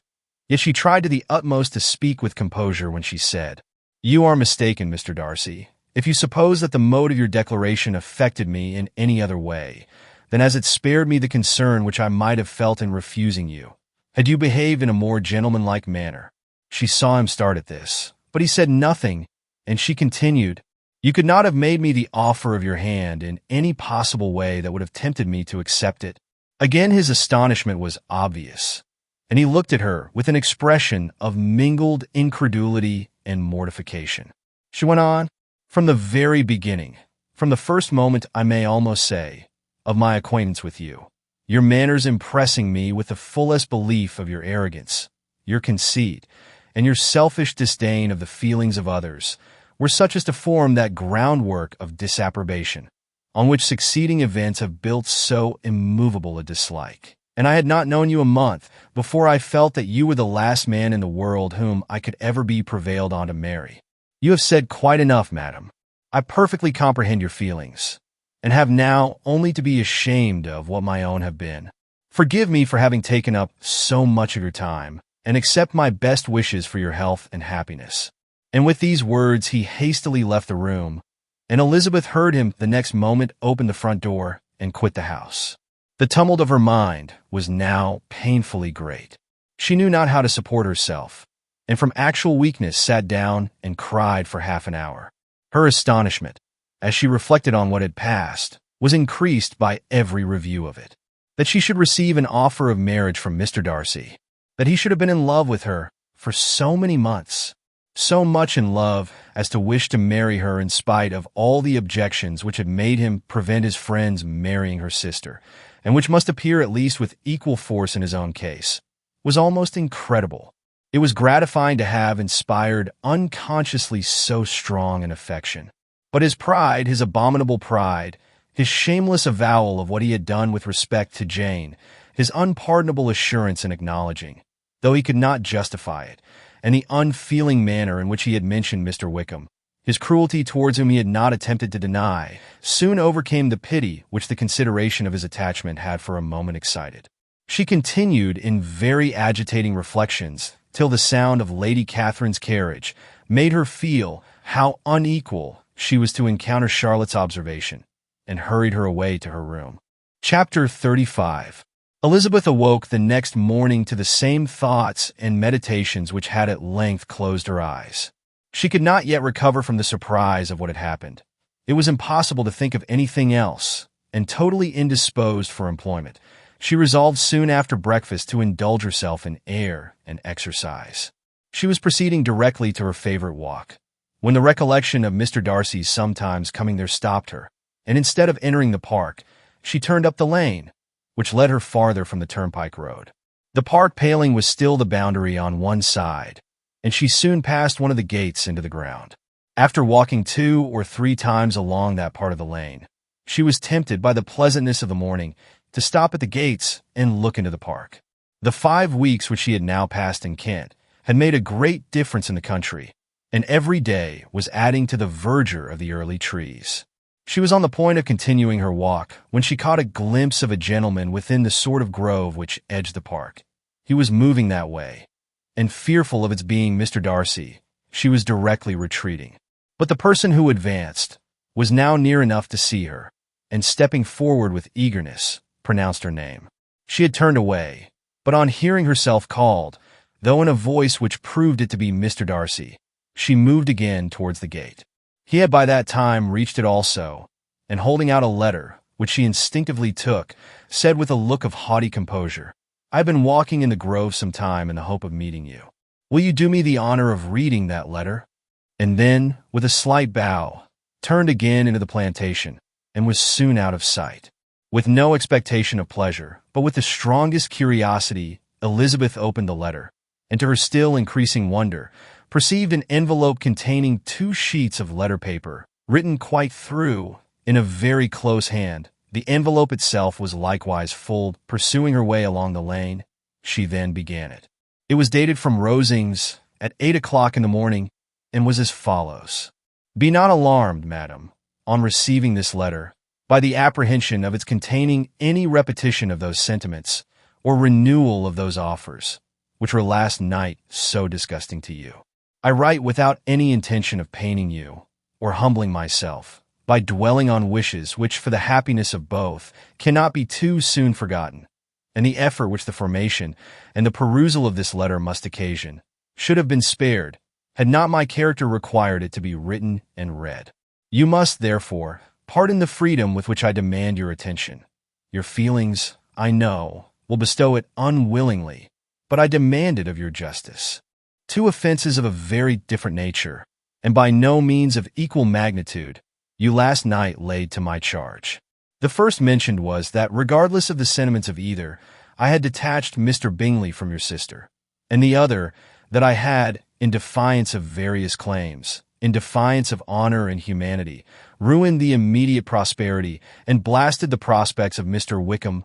Yet she tried to the utmost to speak with composure when she said, You are mistaken, Mr. Darcy, if you suppose that the mode of your declaration affected me in any other way than as it spared me the concern which I might have felt in refusing you. Had you behaved in a more gentlemanlike manner. She saw him start at this, but he said nothing, and she continued, You could not have made me the offer of your hand in any possible way that would have tempted me to accept it. Again his astonishment was obvious, and he looked at her with an expression of mingled incredulity and mortification. She went on, From the very beginning, from the first moment, I may almost say, of my acquaintance with you, your manners impressing me with the fullest belief of your arrogance, your conceit, and your selfish disdain of the feelings of others, were such as to form that groundwork of disapprobation, on which succeeding events have built so immovable a dislike. And I had not known you a month before I felt that you were the last man in the world whom I could ever be prevailed on to marry. You have said quite enough, madam. I perfectly comprehend your feelings, and have now only to be ashamed of what my own have been. Forgive me for having taken up so much of your time, and accept my best wishes for your health and happiness. And with these words he hastily left the room, and Elizabeth heard him the next moment open the front door and quit the house. The tumult of her mind was now painfully great. She knew not how to support herself, and from actual weakness sat down and cried for half an hour. Her astonishment, as she reflected on what had passed, was increased by every review of it. That she should receive an offer of marriage from Mr. Darcy, that he should have been in love with her for so many months, so much in love as to wish to marry her in spite of all the objections which had made him prevent his friends marrying her sister, and which must appear at least with equal force in his own case, was almost incredible. It was gratifying to have inspired unconsciously so strong an affection. But his pride, his abominable pride, his shameless avowal of what he had done with respect to Jane, his unpardonable assurance in acknowledging, though he could not justify it, and the unfeeling manner in which he had mentioned Mr. Wickham, his cruelty towards whom he had not attempted to deny, soon overcame the pity which the consideration of his attachment had for a moment excited. She continued in very agitating reflections till the sound of Lady Catherine's carriage made her feel how unequal she was to encounter Charlotte's observation, and hurried her away to her room. Chapter 35. Elizabeth awoke the next morning to the same thoughts and meditations which had at length closed her eyes. She could not yet recover from the surprise of what had happened. It was impossible to think of anything else, and totally indisposed for employment, she resolved soon after breakfast to indulge herself in air and exercise. She was proceeding directly to her favorite walk, when the recollection of Mr. Darcy's sometimes coming there stopped her, and instead of entering the park, she turned up the lane, which led her farther from the turnpike road. The park paling was still the boundary on one side, and she soon passed one of the gates into the ground. After walking 2 or 3 times along that part of the lane, she was tempted by the pleasantness of the morning to stop at the gates and look into the park. The 5 weeks which she had now passed in Kent had made a great difference in the country, and every day was adding to the verdure of the early trees. She was on the point of continuing her walk when she caught a glimpse of a gentleman within the sort of grove which edged the park. He was moving that way, and fearful of its being Mr. Darcy, she was directly retreating. But the person who advanced was now near enough to see her, and stepping forward with eagerness, pronounced her name. She had turned away, but on hearing herself called, though in a voice which proved it to be Mr. Darcy, she moved again towards the gate. He had by that time reached it also, and holding out a letter, which she instinctively took, said with a look of haughty composure, "I have been walking in the grove some time in the hope of meeting you. Will you do me the honor of reading that letter?" And then, with a slight bow, turned again into the plantation, and was soon out of sight. With no expectation of pleasure, but with the strongest curiosity, Elizabeth opened the letter, and to her still increasing wonder, perceived an envelope containing 2 sheets of letter paper, written quite through, in a very close hand. The envelope itself was likewise full. Pursuing her way along the lane, she then began it. It was dated from Rosings at 8 o'clock in the morning, and was as follows. "Be not alarmed, madam, on receiving this letter, by the apprehension of its containing any repetition of those sentiments, or renewal of those offers, which were last night so disgusting to you. I write without any intention of paining you, or humbling myself, by dwelling on wishes which, for the happiness of both, cannot be too soon forgotten, and the effort which the formation and the perusal of this letter must occasion, should have been spared, had not my character required it to be written and read. You must, therefore, pardon the freedom with which I demand your attention. Your feelings, I know, will bestow it unwillingly, but I demand it of your justice. 2 offenses of a very different nature, and by no means of equal magnitude, you last night laid to my charge. The first mentioned was that, regardless of the sentiments of either, I had detached Mr. Bingley from your sister, and the other, that I had, in defiance of various claims, in defiance of honor and humanity, ruined the immediate prosperity and blasted the prospects of Mr. Wickham,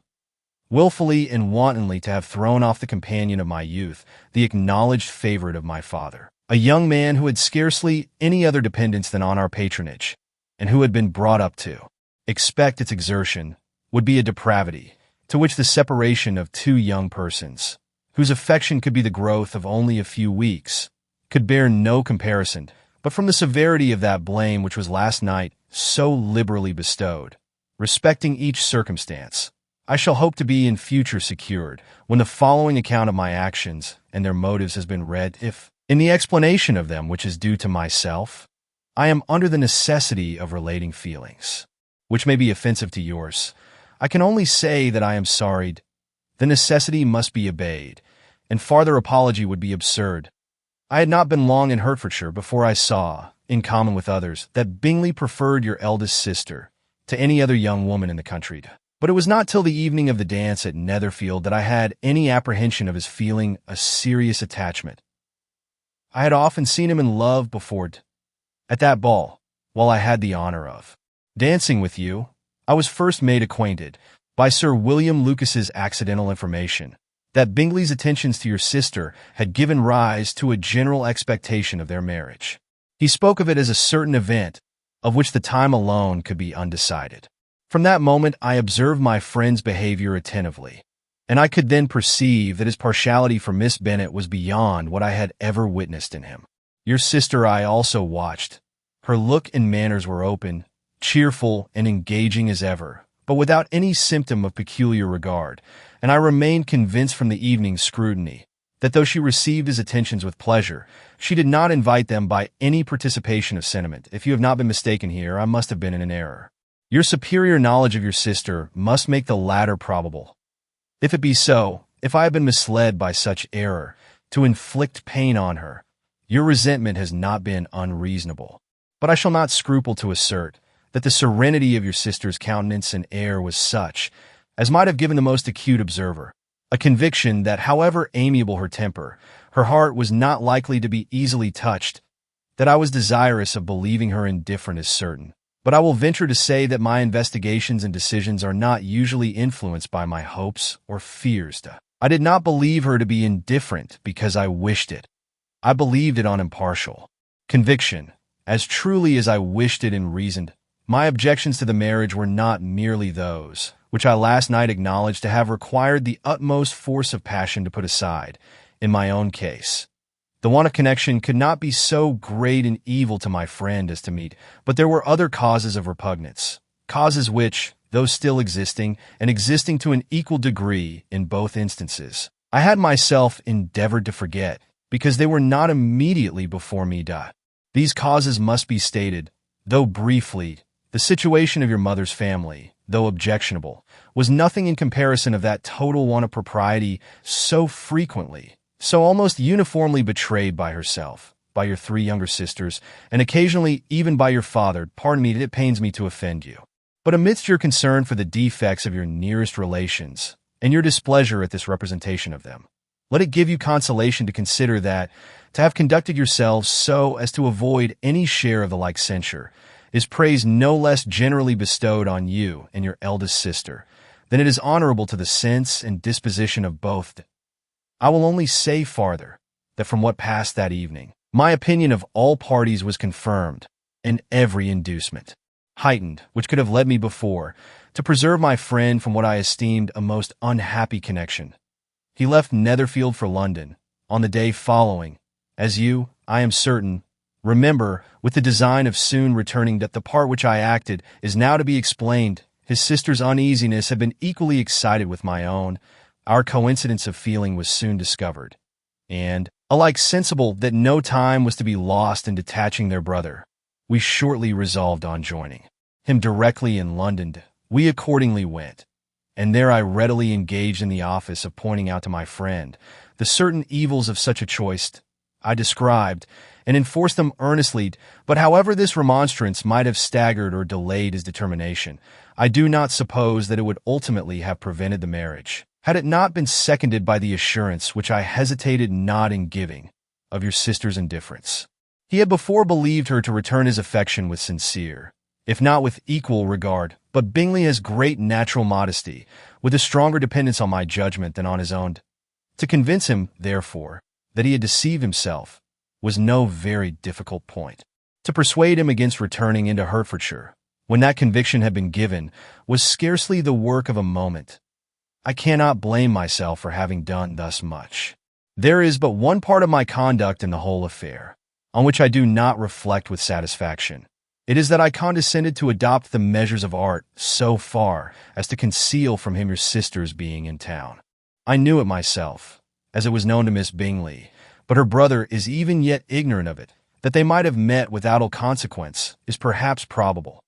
willfully and wantonly to have thrown off the companion of my youth, the acknowledged favorite of my father, a young man who had scarcely any other dependence than on our patronage, and who had been brought up to expect its exertion, would be a depravity, to which the separation of 2 young persons, whose affection could be the growth of only a few weeks, could bear no comparison, but from the severity of that blame which was last night so liberally bestowed, respecting each circumstance, I shall hope to be in future secured, when the following account of my actions and their motives has been read, if, in the explanation of them which is due to myself, I am under the necessity of relating feelings, which may be offensive to yours, I can only say that I am sorry. The necessity must be obeyed, and farther apology would be absurd. I had not been long in Hertfordshire before I saw, in common with others, that Bingley preferred your eldest sister to any other young woman in the country. But it was not till the evening of the dance at Netherfield that I had any apprehension of his feeling a serious attachment. I had often seen him in love before. At that ball, while I had the honor of dancing with you, I was first made acquainted, by Sir William Lucas's accidental information, that Bingley's attentions to your sister had given rise to a general expectation of their marriage. He spoke of it as a certain event, of which the time alone could be undecided. From that moment I observed my friend's behavior attentively, and I could then perceive that his partiality for Miss Bennet was beyond what I had ever witnessed in him. Your sister I also watched. Her look and manners were open, cheerful, and engaging as ever, but without any symptom of peculiar regard, and I remained convinced from the evening's scrutiny that though she received his attentions with pleasure, she did not invite them by any participation of sentiment. If you have not been mistaken here, I must have been in an error. Your superior knowledge of your sister must make the latter probable. If it be so, if I have been misled by such error to inflict pain on her, your resentment has not been unreasonable. But I shall not scruple to assert that the serenity of your sister's countenance and air was such as might have given the most acute observer a conviction that, however amiable her temper, her heart was not likely to be easily touched That I was desirous of believing her indifferent is certain, but I will venture to say that my investigations and decisions are not usually influenced by my hopes or fears. I did not believe her to be indifferent because I wished it. I believed it on impartial conviction, as truly as I wished it and reasoned. My objections to the marriage were not merely those which I last night acknowledged to have required the utmost force of passion to put aside. In my own case, the want of connection could not be so great an evil to my friend as to meet, but there were other causes of repugnance, causes which, though still existing, and existing to an equal degree in both instances, I had myself endeavored to forget, because they were not immediately before me. These causes must be stated, though briefly. The situation of your mother's family, though objectionable, was nothing in comparison of that total want of propriety so frequently, so almost uniformly betrayed by herself, by your 3 younger sisters, and occasionally even by your father. Pardon me, it pains me to offend you. But amidst your concern for the defects of your nearest relations, and your displeasure at this representation of them, let it give you consolation to consider that, to have conducted yourselves so as to avoid any share of the like censure, is praise no less generally bestowed on you and your eldest sister, than it is honorable to the sense and disposition of both. I will only say farther, that from what passed that evening, my opinion of all parties was confirmed, and every inducement heightened, which could have led me before, to preserve my friend from what I esteemed a most unhappy connection. He left Netherfield for London, on the day following, as you, I am certain, remember, with the design of soon returning. That the part which I acted is now to be explained. His sister's uneasiness had been equally excited with my own. Our coincidence of feeling was soon discovered, and, alike sensible that no time was to be lost in detaching their brother, we shortly resolved on joining him directly in London. We accordingly went, and there I readily engaged in the office of pointing out to my friend the certain evils of such a choice. I described and enforced them earnestly, but however this remonstrance might have staggered or delayed his determination, I do not suppose that it would ultimately have prevented the marriage, had it not been seconded by the assurance which I hesitated not in giving, of your sister's indifference. He had before believed her to return his affection with sincere, if not with equal regard, but Bingley has great natural modesty, with a stronger dependence on my judgment than on his own. To convince him, therefore, that he had deceived himself was no very difficult point. To persuade him against returning into Hertfordshire, when that conviction had been given, was scarcely the work of a moment. I cannot blame myself for having done thus much. There is but one part of my conduct in the whole affair, on which I do not reflect with satisfaction. It is that I condescended to adopt the measures of art so far as to conceal from him your sister's being in town. I knew it myself, as it was known to Miss Bingley, but her brother is even yet ignorant of it. That they might have met without ill consequence is perhaps probable,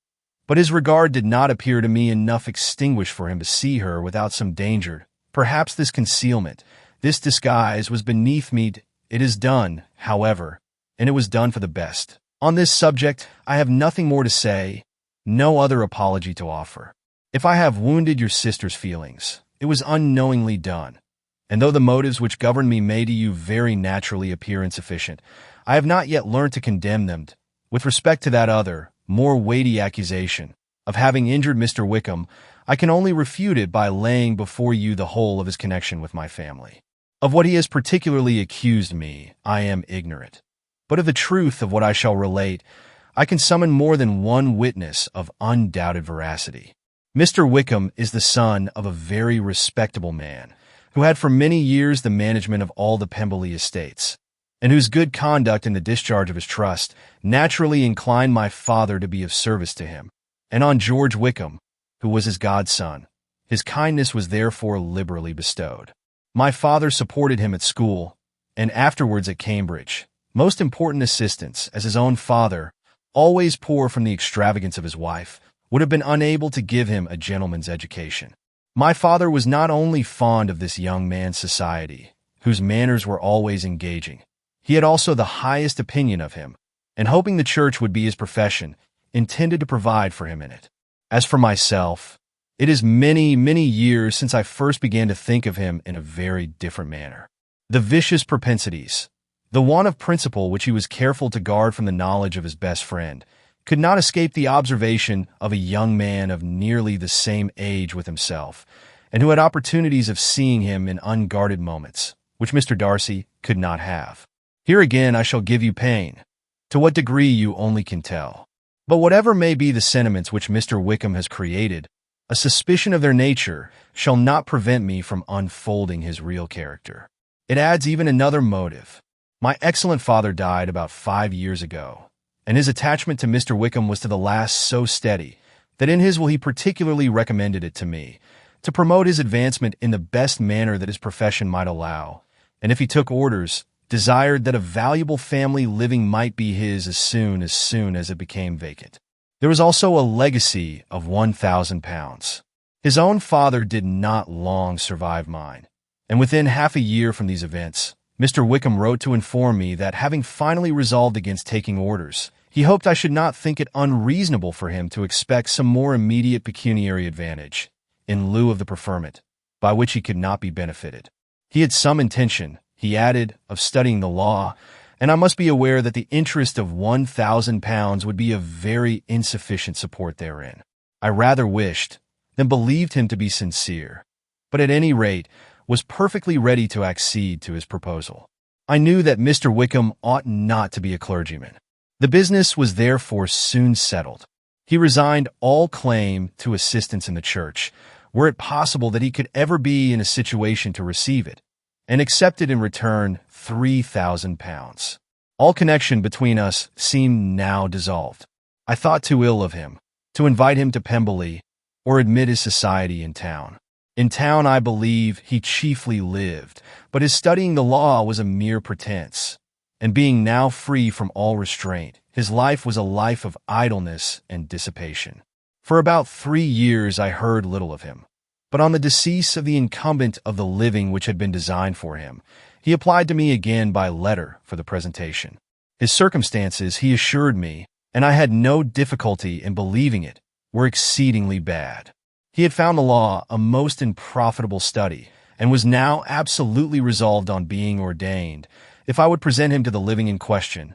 but his regard did not appear to me enough extinguished for him to see her without some danger. Perhaps this concealment, this disguise was beneath me. It is done, however, and it was done for the best. On this subject, I have nothing more to say, no other apology to offer. If I have wounded your sister's feelings, it was unknowingly done, and though the motives which governed me may to you very naturally appear insufficient, I have not yet learnt to condemn them. With respect to that other, more weighty accusation of having injured Mr. Wickham, I can only refute it by laying before you the whole of his connection with my family. Of what he has particularly accused me, I am ignorant, but of the truth of what I shall relate, I can summon more than one witness of undoubted veracity. Mr. Wickham is the son of a very respectable man, who had for many years the management of all the Pemberley estates, and whose good conduct in the discharge of his trust naturally inclined my father to be of service to him. And on George Wickham, who was his godson, his kindness was therefore liberally bestowed. My father supported him at school, and afterwards at Cambridge, most important assistance, as his own father, always poor from the extravagance of his wife, would have been unable to give him a gentleman's education. My father was not only fond of this young man's society, whose manners were always engaging, he had also the highest opinion of him, and hoping the church would be his profession, intended to provide for him in it. As for myself, it is many, many years since I first began to think of him in a very different manner. The vicious propensities, The want of principle which he was careful to guard from the knowledge of his best friend could not escape the observation of a young man of nearly the same age with himself, and who had opportunities of seeing him in unguarded moments, which Mr. Darcy could not have. Here again I shall give you pain. To what degree you only can tell. But whatever may be the sentiments which Mr. Wickham has created, a suspicion of their nature shall not prevent me from unfolding his real character. It adds even another motive. My excellent father died about 5 years ago, and his attachment to Mr. Wickham was to the last so steady that in his will he particularly recommended it to me, to promote his advancement in the best manner that his profession might allow, and if he took orders, desired that a valuable family living might be his as soon as it became vacant. There was also a legacy of £1,000. His own father did not long survive mine, and within half a year from these events, Mr. Wickham wrote to inform me that, having finally resolved against taking orders, he hoped I should not think it unreasonable for him to expect some more immediate pecuniary advantage, in lieu of the preferment, by which he could not be benefited. He had some intention, he added, of studying the law, and I must be aware that the interest of £1,000 would be a very insufficient support therein. I rather wished than believed him to be sincere, but at any rate was perfectly ready to accede to his proposal. I knew that Mr. Wickham ought not to be a clergyman. The business was therefore soon settled. He resigned all claim to assistance in the church, were it possible that he could ever be in a situation to receive it, and accepted in return £3,000. All connection between us seemed now dissolved. I thought too ill of him to invite him to Pemberley or admit his society in town. In town, I believe, he chiefly lived, but his studying the law was a mere pretense, and being now free from all restraint, his life was a life of idleness and dissipation. For about 3 years I heard little of him, but on the decease of the incumbent of the living which had been designed for him, he applied to me again by letter for the presentation. His circumstances, he assured me, and I had no difficulty in believing it, were exceedingly bad. He had found the law a most unprofitable study, and was now absolutely resolved on being ordained, if I would present him to the living in question,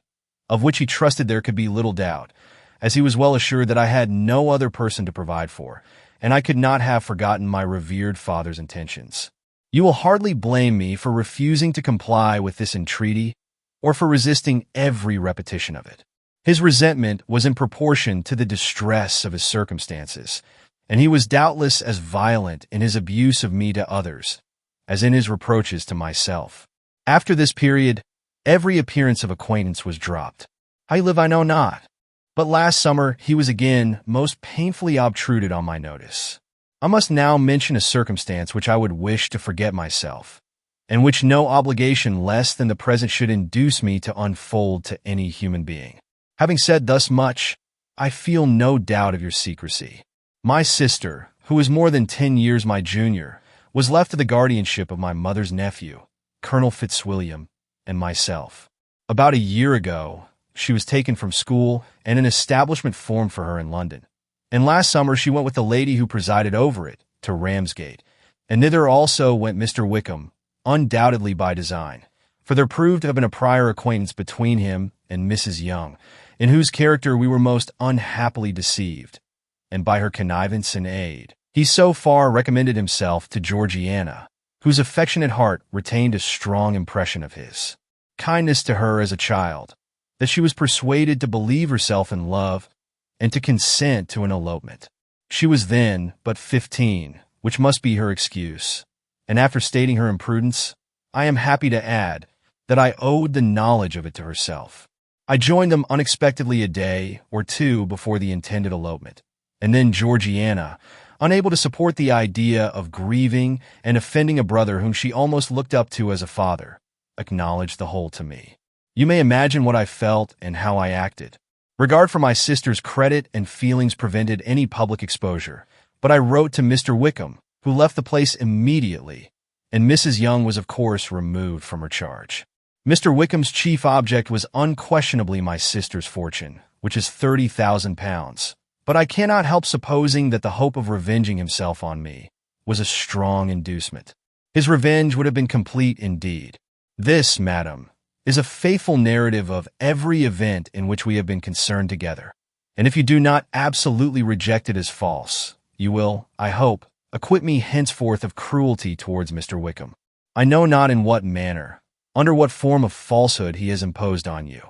of which he trusted there could be little doubt, as he was well assured that I had no other person to provide for, and I could not have forgotten my revered father's intentions. You will hardly blame me for refusing to comply with this entreaty, or for resisting every repetition of it. His resentment was in proportion to the distress of his circumstances, and he was doubtless as violent in his abuse of me to others as in his reproaches to myself. After this period, every appearance of acquaintance was dropped. How he lived I know not, but last summer he was again most painfully obtruded on my notice. I must now mention a circumstance which I would wish to forget myself, and which no obligation less than the present should induce me to unfold to any human being. Having said thus much, I feel no doubt of your secrecy. My sister, who was more than 10 years my junior, was left to the guardianship of my mother's nephew, Colonel Fitzwilliam, and myself. About a year ago, she was taken from school and an establishment formed for her in London. And last summer she went with the lady who presided over it to Ramsgate, and thither also went Mr. Wickham, undoubtedly by design, for there proved to have been a prior acquaintance between him and Mrs. Young, in whose character we were most unhappily deceived, and by her connivance and aid, he so far recommended himself to Georgiana, whose affectionate heart retained a strong impression of his kindness to her as a child, that she was persuaded to believe herself in love and to consent to an elopement. She was then but 15, which must be her excuse, and after stating her imprudence, I am happy to add that I owed the knowledge of it to herself. I joined them unexpectedly a day or two before the intended elopement, and then Georgiana, unable to support the idea of grieving and offending a brother whom she almost looked up to as a father, acknowledged the whole to me. You may imagine what I felt and how I acted. Regard for my sister's credit and feelings prevented any public exposure, but I wrote to Mr. Wickham, who left the place immediately, and Mrs. Young was of course removed from her charge. Mr. Wickham's chief object was unquestionably my sister's fortune, which is £30,000, but I cannot help supposing that the hope of revenging himself on me was a strong inducement. His revenge would have been complete indeed. This, madam, is a faithful narrative of every event in which we have been concerned together. And if you do not absolutely reject it as false, you will, I hope, acquit me henceforth of cruelty towards Mr. Wickham. I know not in what manner, under what form of falsehood he has imposed on you.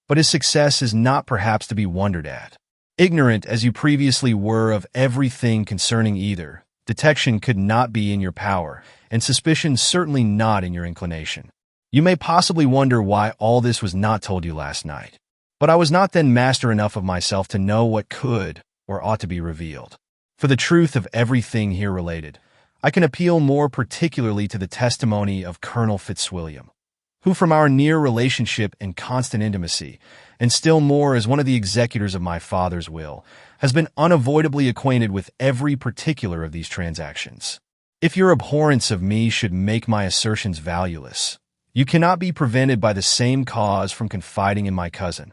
But his success is not perhaps to be wondered at. Ignorant as you previously were of everything concerning either, detection could not be in your power, and suspicion certainly not in your inclination. You may possibly wonder why all this was not told you last night. But I was not then master enough of myself to know what could or ought to be revealed. For the truth of everything here related, I can appeal more particularly to the testimony of Colonel Fitzwilliam, who from our near relationship and constant intimacy, and still more as one of the executors of my father's will, has been unavoidably acquainted with every particular of these transactions. If your abhorrence of me should make my assertions valueless, you cannot be prevented by the same cause from confiding in my cousin,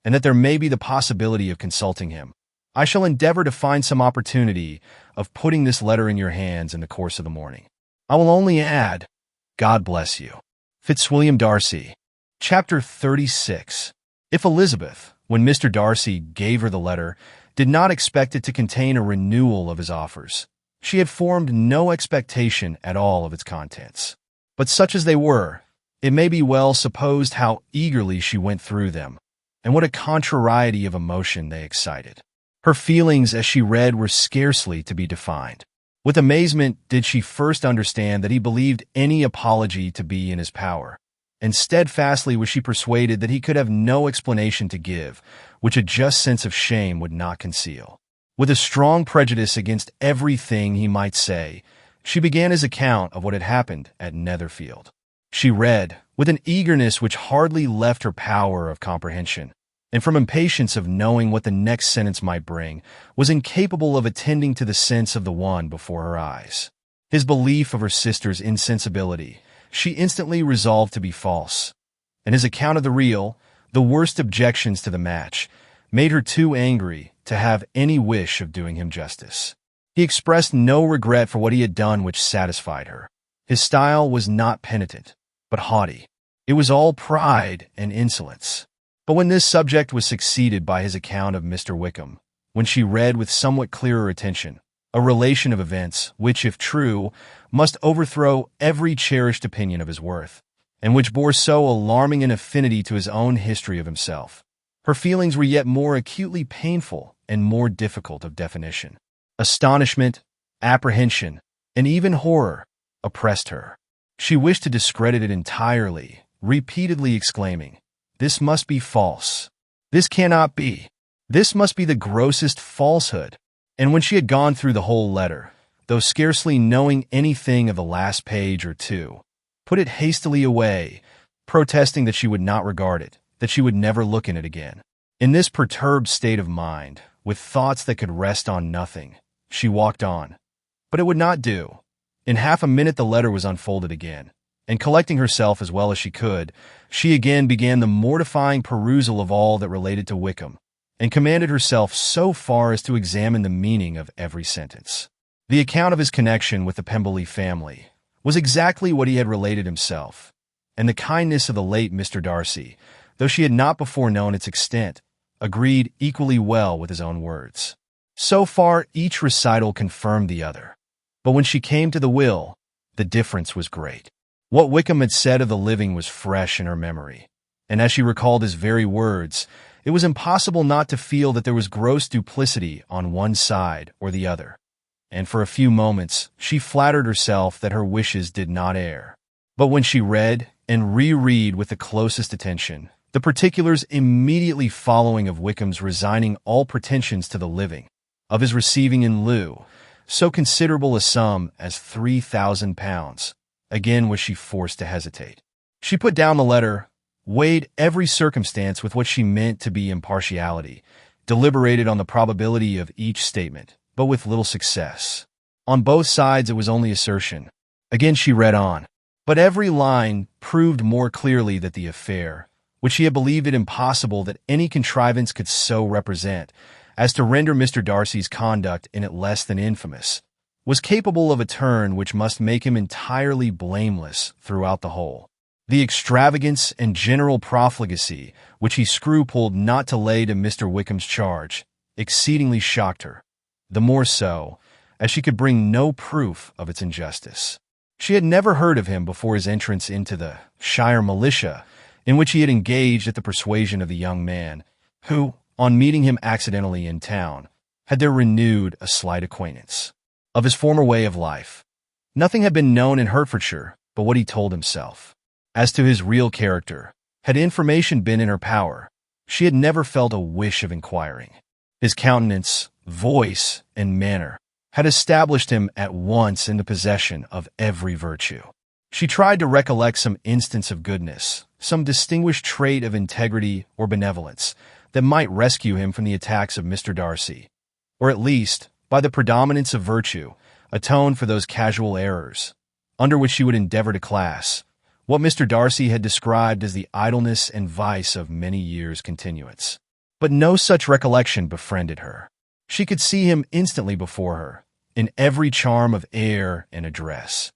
and that there may be the possibility of consulting him. I shall endeavor to find some opportunity of putting this letter in your hands in the course of the morning. I will only add, God bless you. Fitzwilliam Darcy. Chapter 36. If Elizabeth, when Mr. Darcy gave her the letter, did not expect it to contain a renewal of his offers, she had formed no expectation at all of its contents. But such as they were, it may be well supposed how eagerly she went through them, and what a contrariety of emotion they excited. Her feelings as she read were scarcely to be defined. With amazement did she first understand that he believed any apology to be in his power, and steadfastly was she persuaded that he could have no explanation to give, which a just sense of shame would not conceal. With a strong prejudice against everything he might say, she began his account of what had happened at Netherfield. She read, with an eagerness which hardly left her power of comprehension, and from impatience of knowing what the next sentence might bring, was incapable of attending to the sense of the one before her eyes. His belief of her sister's insensibility, she instantly resolved to be false, and his account of the real, the worst objections to the match, made her too angry to have any wish of doing him justice. He expressed no regret for what he had done which satisfied her. His style was not penitent, but haughty. It was all pride and insolence. But when this subject was succeeded by his account of Mr. Wickham, when she read with somewhat clearer attention a relation of events which, if true, must overthrow every cherished opinion of his worth, and which bore so alarming an affinity to his own history of himself, her feelings were yet more acutely painful and more difficult of definition. Astonishment, apprehension, and even horror oppressed her. She wished to discredit it entirely, repeatedly exclaiming, "This must be false. This cannot be. This must be the grossest falsehood." And when she had gone through the whole letter, though scarcely knowing anything of the last page or two, put it hastily away, protesting that she would not regard it, that she would never look in it again. In this perturbed state of mind, with thoughts that could rest on nothing, she walked on. But it would not do. In half a minute the letter was unfolded again, and collecting herself as well as she could, she again began the mortifying perusal of all that related to Wickham, and commanded herself so far as to examine the meaning of every sentence. The account of his connection with the Pemberley family was exactly what he had related himself, and the kindness of the late Mr. Darcy, though she had not before known its extent, agreed equally well with his own words. So far each recital confirmed the other, but when she came to the will, the difference was great. What Wickham had said of the living was fresh in her memory, and as she recalled his very words, it was impossible not to feel that there was gross duplicity on one side or the other, and for a few moments she flattered herself that her wishes did not err. But when she read and reread with the closest attention the particulars immediately following of Wickham's resigning all pretensions to the living, of his receiving in lieu so considerable a sum as £3,000, again was she forced to hesitate. She put down the letter, weighed every circumstance with what she meant to be impartiality, deliberated on the probability of each statement, but with little success. On both sides it was only assertion. Again she read on, but every line proved more clearly that the affair, which she had believed it impossible that any contrivance could so represent as to render Mr. Darcy's conduct in it less than infamous, was capable of a turn which must make him entirely blameless throughout the whole. The extravagance and general profligacy, which he scrupled not to lay to Mr. Wickham's charge, exceedingly shocked her, the more so, as she could bring no proof of its injustice. She had never heard of him before his entrance into the Shire militia, in which he had engaged at the persuasion of the young man, who, on meeting him accidentally in town, had there renewed a slight acquaintance. Of his former way of life, nothing had been known in Hertfordshire but what he told himself. As to his real character, had information been in her power, she had never felt a wish of inquiring. His countenance, voice, and manner had established him at once in the possession of every virtue. She tried to recollect some instance of goodness, some distinguished trait of integrity or benevolence that might rescue him from the attacks of Mr. Darcy, or at least, by the predominance of virtue, atone for those casual errors, under which she would endeavor to class what Mr. Darcy had described as the idleness and vice of many years' continuance. But no such recollection befriended her. She could see him instantly before her, in every charm of air and address.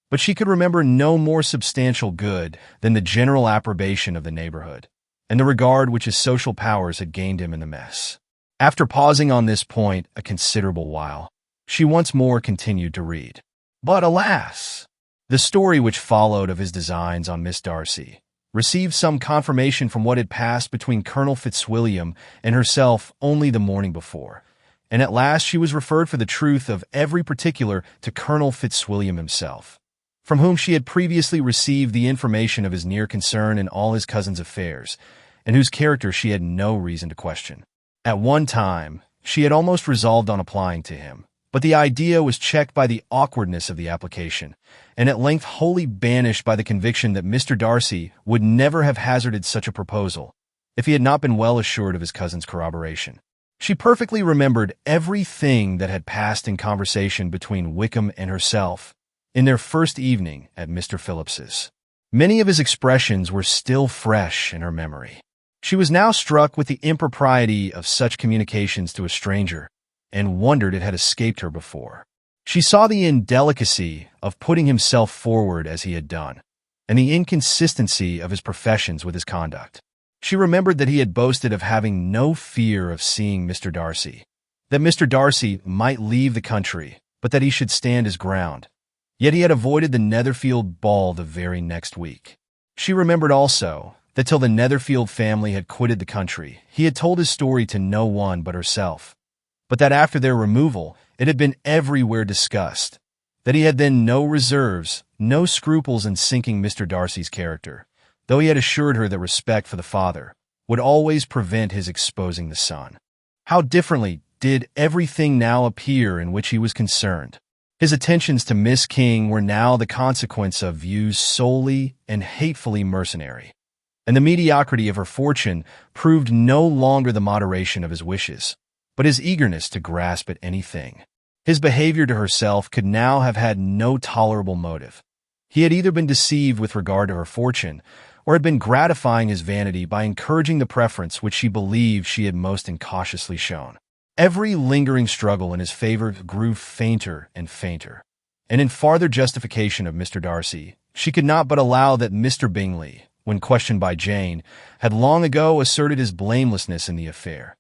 But she could remember no more substantial good than the general approbation of the neighborhood, and the regard which his social powers had gained him in the mess. After pausing on this point a considerable while, she once more continued to read. But alas! The story which followed of his designs on Miss Darcy received some confirmation from what had passed between Colonel Fitzwilliam and herself only the morning before, and at last she was referred for the truth of every particular to Colonel Fitzwilliam himself, from whom she had previously received the information of his near concern in all his cousin's affairs, and whose character she had no reason to question. At one time, she had almost resolved on applying to him, but the idea was checked by the awkwardness of the application, and at length wholly banished by the conviction that Mr. Darcy would never have hazarded such a proposal if he had not been well assured of his cousin's corroboration. She perfectly remembered everything that had passed in conversation between Wickham and herself in their first evening at Mr. Phillips's. Many of his expressions were still fresh in her memory. She was now struck with the impropriety of such communications to a stranger, and wondered it had escaped her before. She saw the indelicacy of putting himself forward as he had done, and the inconsistency of his professions with his conduct. She remembered that he had boasted of having no fear of seeing Mr. Darcy, that Mr. Darcy might leave the country, but that he should stand his ground. Yet he had avoided the Netherfield ball the very next week. She remembered also that till the Netherfield family had quitted the country, he had told his story to no one but herself, but that after their removal it had been everywhere discussed, that he had then no reserves, no scruples in sinking Mr. Darcy's character, though he had assured her that respect for the father would always prevent his exposing the son. How differently did everything now appear in which he was concerned. His attentions to Miss King were now the consequence of views solely and hatefully mercenary, and the mediocrity of her fortune proved no longer the moderation of his wishes, but his eagerness to grasp at anything. His behavior to herself could now have had no tolerable motive. He had either been deceived with regard to her fortune, or had been gratifying his vanity by encouraging the preference which she believed she had most incautiously shown. Every lingering struggle in his favor grew fainter and fainter, and in farther justification of Mr. Darcy, she could not but allow that Mr. Bingley, when questioned by Jane, had long ago asserted his blamelessness in the affair.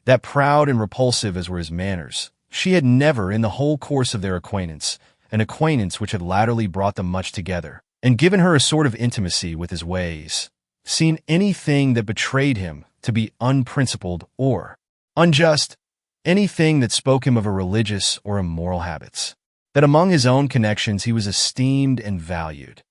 That proud and repulsive as were his manners, she had never, in the whole course of their acquaintance, an acquaintance which had latterly brought them much together, and given her a sort of intimacy with his ways, seen anything that betrayed him to be unprincipled or unjust, anything that spoke him of irreligious or immoral habits, that among his own connections he was esteemed and valued,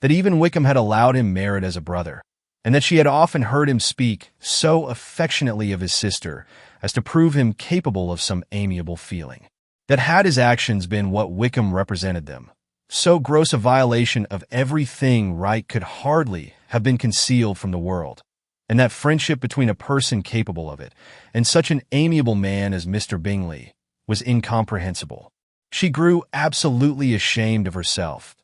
that even Wickham had allowed him merit as a brother, and that she had often heard him speak so affectionately of his sister as to prove him capable of some amiable feeling, that had his actions been what Wickham represented them, so gross a violation of everything right could hardly have been concealed from the world, and that friendship between a person capable of it and such an amiable man as Mr. Bingley was incomprehensible. She grew absolutely ashamed of herself.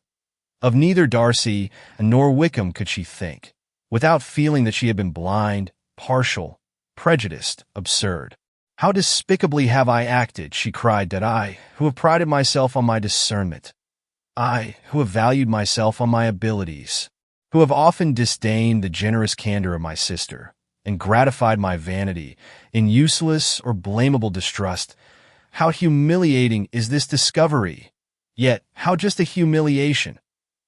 Of neither Darcy nor Wickham could she think, without feeling that she had been blind, partial, prejudiced, absurd. How despicably have I acted, she cried, that I, who have prided myself on my discernment, I, who have valued myself on my abilities, who have often disdained the generous candor of my sister, and gratified my vanity in useless or blamable distrust. How humiliating is this discovery! Yet, how just a humiliation!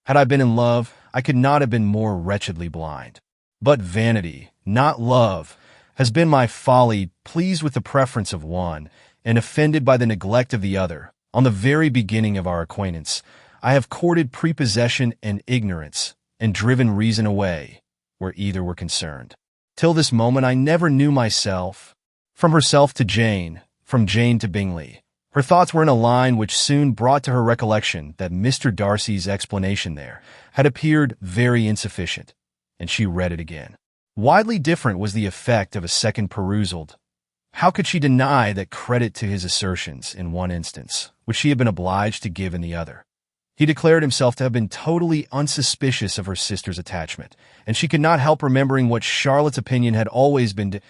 Had I been in love, I could not have been more wretchedly blind. But vanity, not love, has been my folly, pleased with the preference of one, and offended by the neglect of the other. On the very beginning of our acquaintance, I have courted prepossession and ignorance, and driven reason away, where either were concerned. Till this moment I never knew myself. From herself to Jane, from Jane to Bingley, her thoughts were in a line which soon brought to her recollection that Mr. Darcy's explanation there had appeared very insufficient, and she read it again. Widely different was the effect of a second perusal. How could she deny that credit to his assertions in one instance, which she had been obliged to give in the other? He declared himself to have been totally unsuspicious of her sister's attachment, and she could not help remembering what Charlotte's opinion had always been.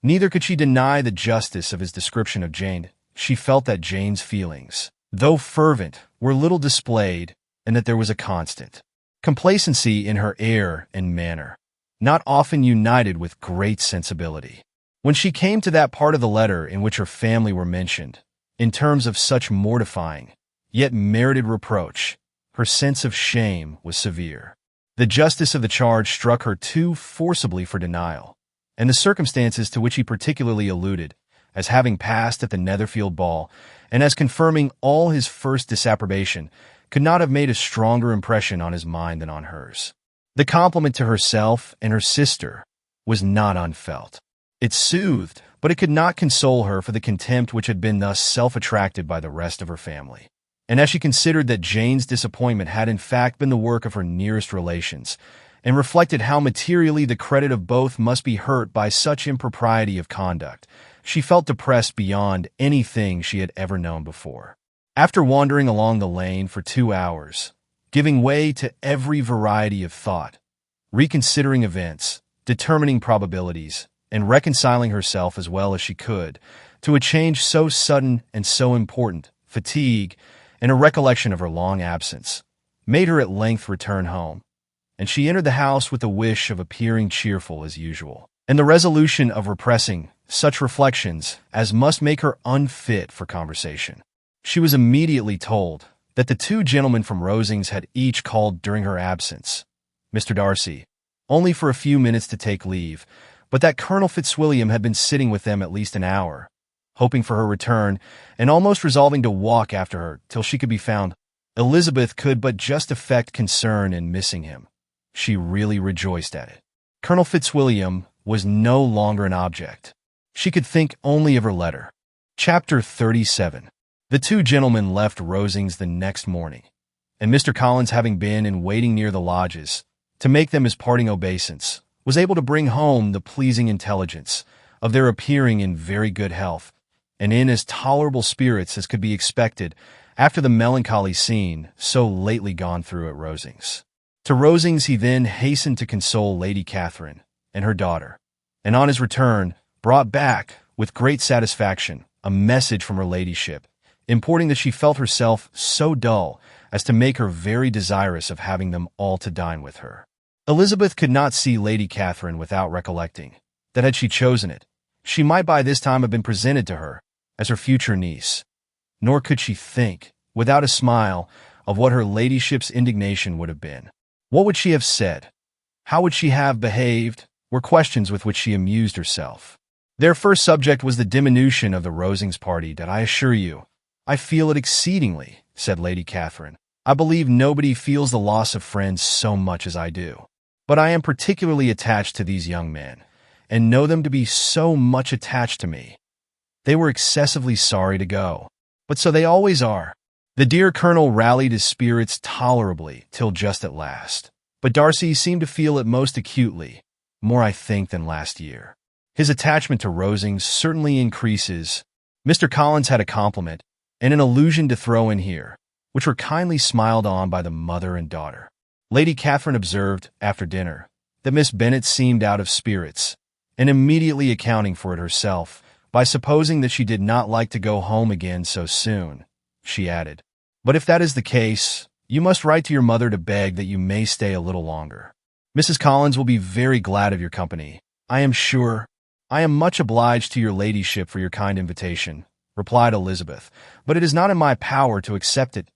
Neither could she deny the justice of his description of Jane. She felt that Jane's feelings, though fervent, were little displayed, and that there was a constant complacency in her air and manner, not often united with great sensibility. When she came to that part of the letter in which her family were mentioned, in terms of such mortifying, yet merited reproach, her sense of shame was severe. The justice of the charge struck her too forcibly for denial, and the circumstances to which he particularly alluded, as having passed at the Netherfield ball, and as confirming all his first disapprobation, could not have made a stronger impression on his mind than on hers. The compliment to herself and her sister was not unfelt. It soothed, but it could not console her for the contempt which had been thus self-attracted by the rest of her family. And as she considered that Jane's disappointment had in fact been the work of her nearest relations, and reflected how materially the credit of both must be hurt by such impropriety of conduct, she felt depressed beyond anything she had ever known before. After wandering along the lane for 2 hours, giving way to every variety of thought, reconsidering events, determining probabilities, and reconciling herself as well as she could to a change so sudden and so important, fatigue, and a recollection of her long absence, made her at length return home, and she entered the house with the wish of appearing cheerful as usual, and the resolution of repressing such reflections as must make her unfit for conversation. She was immediately told that the 2 gentlemen from Rosings had each called during her absence, Mr. Darcy, only for a few minutes to take leave, but that Colonel Fitzwilliam had been sitting with them at least an hour, hoping for her return, and almost resolving to walk after her till she could be found. Elizabeth could but just affect concern in missing him. She really rejoiced at it. Colonel Fitzwilliam was no longer an object. She could think only of her letter. Chapter 37. The 2 gentlemen left Rosings the next morning, and Mr. Collins, having been in waiting near the lodges to make them his parting obeisance, was able to bring home the pleasing intelligence of their appearing in very good health, and in as tolerable spirits as could be expected after the melancholy scene so lately gone through at Rosings. To Rosings he then hastened to console Lady Catherine and her daughter, and on his return brought back, with great satisfaction, a message from her ladyship, importing that she felt herself so dull as to make her very desirous of having them all to dine with her. Elizabeth could not see Lady Catherine without recollecting that had she chosen it, she might by this time have been presented to her as her future niece, nor could she think, without a smile, of what her ladyship's indignation would have been. What would she have said? How would she have behaved? Were questions with which she amused herself. Their first subject was the diminution of the Rosings party. "That I assure you, I feel it exceedingly," said Lady Catherine. "I believe nobody feels the loss of friends so much as I do. But I am particularly attached to these young men, and know them to be so much attached to me. They were excessively sorry to go, but so they always are." The dear Colonel rallied his spirits tolerably till just at last, but Darcy seemed to feel it most acutely, more I think than last year. His attachment to Rosings certainly increases. Mr. Collins had a compliment and an allusion to throw in here, which were kindly smiled on by the mother and daughter. Lady Catherine observed, after dinner, that Miss Bennet seemed out of spirits, and immediately accounting for it herself, by supposing that she did not like to go home again so soon, she added, "But if that is the case, you must write to your mother to beg that you may stay a little longer." Mrs. Collins will be very glad of your company, I am sure. I am much obliged to your ladyship for your kind invitation, replied Elizabeth, but it is not in my power to accept it.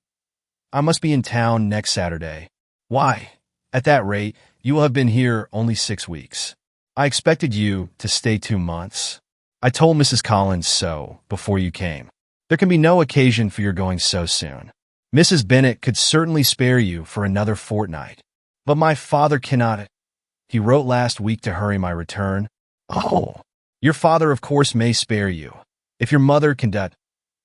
I must be in town next Saturday. Why, at that rate, you will have been here only 6 weeks. I expected you to stay 2 months. I told Mrs. Collins so before you came. There can be no occasion for your going so soon. Mrs. Bennet could certainly spare you for another fortnight. But my father cannot. He wrote last week to hurry my return. Oh, your father of course may spare you. If your mother can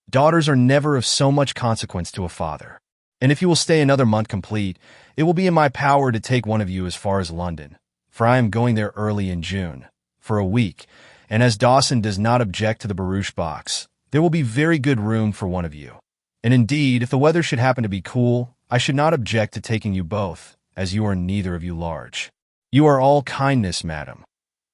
daughters are never of so much consequence to a father. And if you will stay another month complete, it will be in my power to take one of you as far as London, for I am going there early in June, for a week, and as Dawson does not object to the barouche box, there will be very good room for one of you. And indeed, if the weather should happen to be cool, I should not object to taking you both, as you are neither of you large. You are all kindness, madam.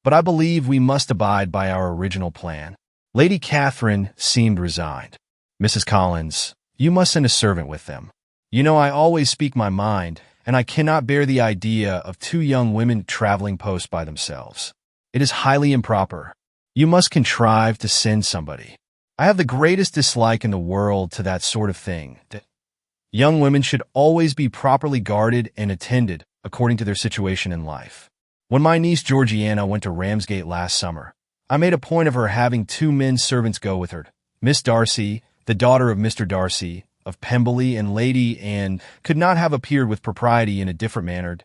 But I believe we must abide by our original plan. Lady Catherine seemed resigned. Mrs. Collins, you must send a servant with them. You know I always speak my mind, and I cannot bear the idea of 2 young women traveling post by themselves. It is highly improper. You must contrive to send somebody. I have the greatest dislike in the world to that sort of thing. Young women should always be properly guarded and attended according to their situation in life. When my niece Georgiana went to Ramsgate last summer, I made a point of her having 2 men servants go with her, Miss Darcy, the daughter of Mr. Darcy, of Pemberley, and Lady Anne could not have appeared with propriety in a different manner.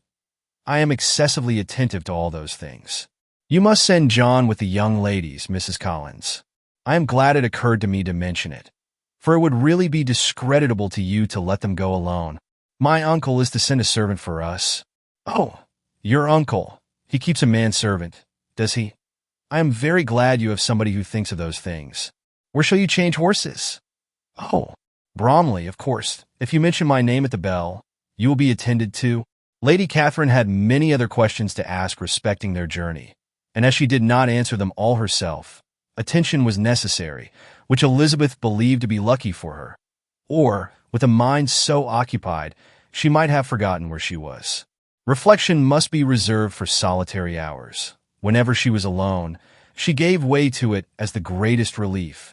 I am excessively attentive to all those things. You must send John with the young ladies, Mrs. Collins. I am glad it occurred to me to mention it, for it would really be discreditable to you to let them go alone. My uncle is to send a servant for us. Oh, your uncle. He keeps a manservant, does he? I am very glad you have somebody who thinks of those things. Where shall you change horses? Oh, Bromley, of course. If you mention my name at the bell, you will be attended to. Lady Catherine had many other questions to ask respecting their journey, and as she did not answer them all herself, attention was necessary, which Elizabeth believed to be lucky for her. Or, with a mind so occupied, she might have forgotten where she was. Reflection must be reserved for solitary hours. Whenever she was alone, she gave way to it as the greatest relief,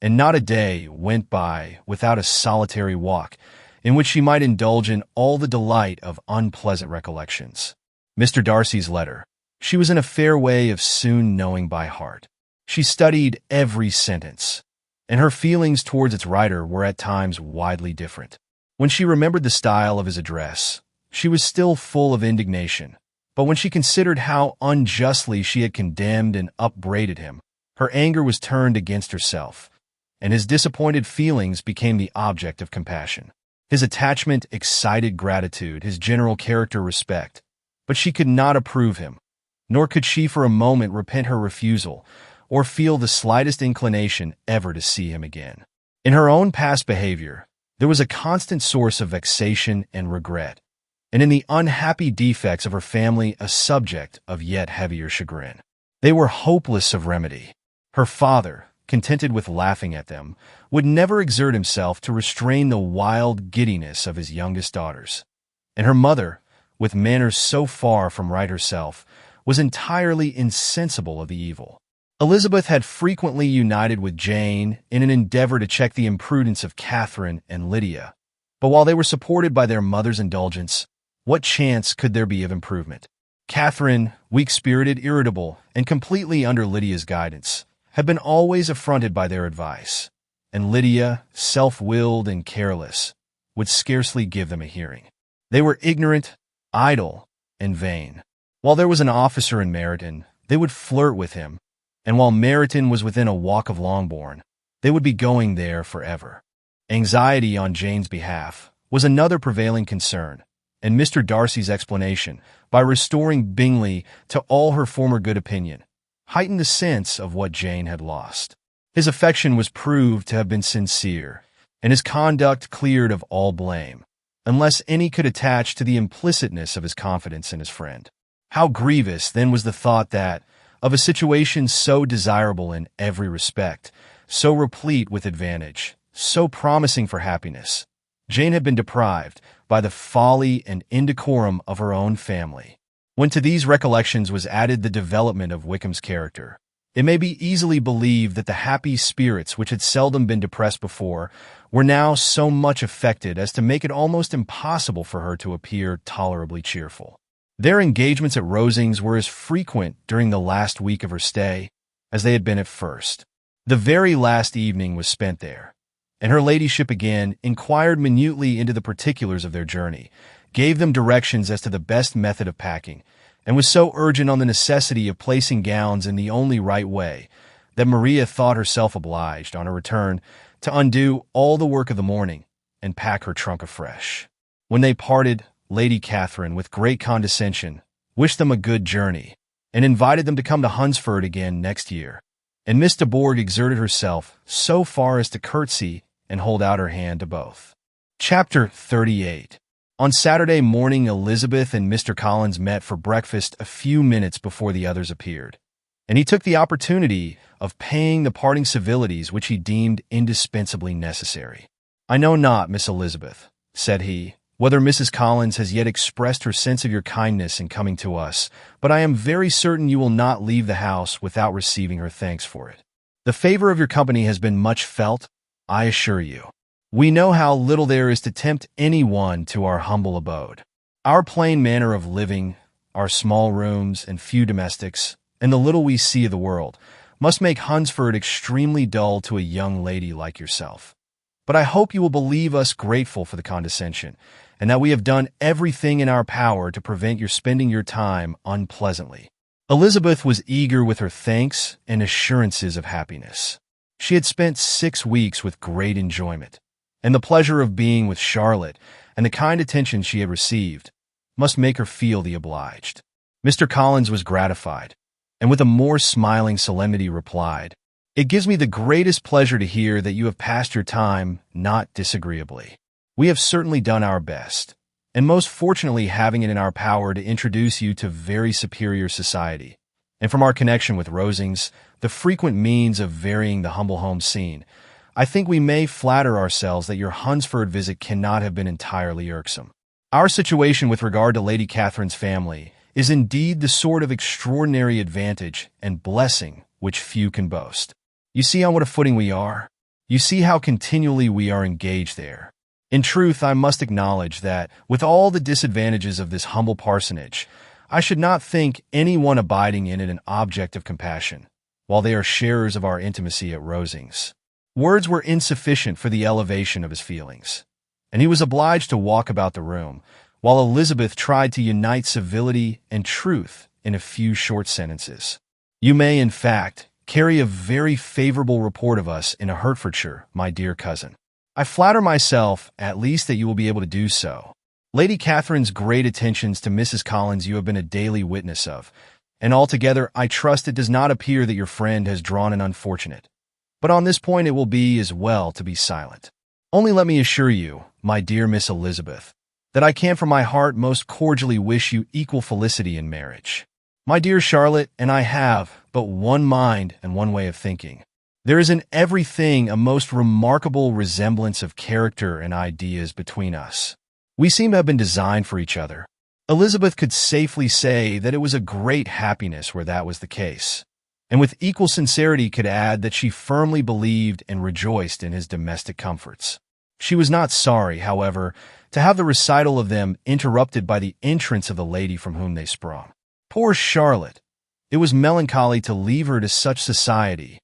and not a day went by without a solitary walk in which she might indulge in all the delight of unpleasant recollections. Mr. Darcy's letter. She was in a fair way of soon knowing by heart. She studied every sentence, and her feelings towards its writer were at times widely different. When she remembered the style of his address, she was still full of indignation, but when she considered how unjustly she had condemned and upbraided him, her anger was turned against herself, and his disappointed feelings became the object of compassion. His attachment excited gratitude, his general character respect, but she could not approve him, nor could she for a moment repent her refusal, or feel the slightest inclination ever to see him again. In her own past behavior, there was a constant source of vexation and regret, and in the unhappy defects of her family a subject of yet heavier chagrin. They were hopeless of remedy. Her father, contented with laughing at them, would never exert himself to restrain the wild giddiness of his youngest daughters, and her mother, with manners so far from right herself, was entirely insensible of the evil. Elizabeth had frequently united with Jane in an endeavor to check the imprudence of Catherine and Lydia, but while they were supported by their mother's indulgence, what chance could there be of improvement? Catherine, weak-spirited, irritable, and completely under Lydia's guidance, had been always affronted by their advice, and Lydia, self-willed and careless, would scarcely give them a hearing. They were ignorant, idle, and vain. While there was an officer in Meryton, they would flirt with him, and while Meryton was within a walk of Longbourn, they would be going there forever. Anxiety on Jane's behalf was another prevailing concern, and Mr. Darcy's explanation, by restoring Bingley to all her former good opinion, heightened the sense of what Jane had lost. His affection was proved to have been sincere, and his conduct cleared of all blame, unless any could attach to the implicitness of his confidence in his friend. How grievous, then, was the thought that, of a situation so desirable in every respect, so replete with advantage, so promising for happiness, Jane had been deprived by the folly and indecorum of her own family. When to these recollections was added the development of Wickham's character, it may be easily believed that the happy spirits which had seldom been depressed before were now so much affected as to make it almost impossible for her to appear tolerably cheerful. Their engagements at Rosings were as frequent during the last week of her stay as they had been at first. The very last evening was spent there, and her ladyship again inquired minutely into the particulars of their journey, gave them directions as to the best method of packing, and was so urgent on the necessity of placing gowns in the only right way that Maria thought herself obliged, on her return, to undo all the work of the morning and pack her trunk afresh. When they parted, Lady Catherine, with great condescension, wished them a good journey, and invited them to come to Hunsford again next year, and Miss de Bourgh exerted herself so far as to curtsy and hold out her hand to both. Chapter 38. On Saturday morning, Elizabeth and Mr. Collins met for breakfast a few minutes before the others appeared, and he took the opportunity of paying the parting civilities which he deemed indispensably necessary. "I know not, Miss Elizabeth," said he, "whether Mrs. Collins has yet expressed her sense of your kindness in coming to us, but I am very certain you will not leave the house without receiving her thanks for it. The favor of your company has been much felt, I assure you. We know how little there is to tempt anyone to our humble abode. Our plain manner of living, our small rooms and few domestics, and the little we see of the world, must make Hunsford extremely dull to a young lady like yourself. But I hope you will believe us grateful for the condescension, and that we have done everything in our power to prevent your spending your time unpleasantly." Elizabeth was eager with her thanks and assurances of happiness. She had spent 6 weeks with great enjoyment, and the pleasure of being with Charlotte and the kind attention she had received must make her feel the obliged. Mr. Collins was gratified, and with a more smiling solemnity replied, "It gives me the greatest pleasure to hear that you have passed your time not disagreeably. We have certainly done our best, and most fortunately having it in our power to introduce you to very superior society, and from our connection with Rosings, the frequent means of varying the humble home scene, I think we may flatter ourselves that your Hunsford visit cannot have been entirely irksome. Our situation with regard to Lady Catherine's family is indeed the sort of extraordinary advantage and blessing which few can boast. You see on what a footing we are. You see how continually we are engaged there. In truth, I must acknowledge that, with all the disadvantages of this humble parsonage, I should not think any one abiding in it an object of compassion, while they are sharers of our intimacy at Rosings." Words were insufficient for the elevation of his feelings, and he was obliged to walk about the room, while Elizabeth tried to unite civility and truth in a few short sentences. "You may, in fact, carry a very favorable report of us in Hertfordshire, my dear cousin. I flatter myself, at least, that you will be able to do so. Lady Catherine's great attentions to Mrs. Collins you have been a daily witness of, and altogether I trust it does not appear that your friend has drawn an unfortunate. But on this point it will be as well to be silent. Only let me assure you, my dear Miss Elizabeth, that I can from my heart most cordially wish you equal felicity in marriage. My dear Charlotte and I have but one mind and one way of thinking. There is in everything a most remarkable resemblance of character and ideas between us. We seem to have been designed for each other." Elizabeth could safely say that it was a great happiness where that was the case, and with equal sincerity could add that she firmly believed and rejoiced in his domestic comforts. She was not sorry, however, to have the recital of them interrupted by the entrance of the lady from whom they sprung. Poor Charlotte! It was melancholy to leave her to such society,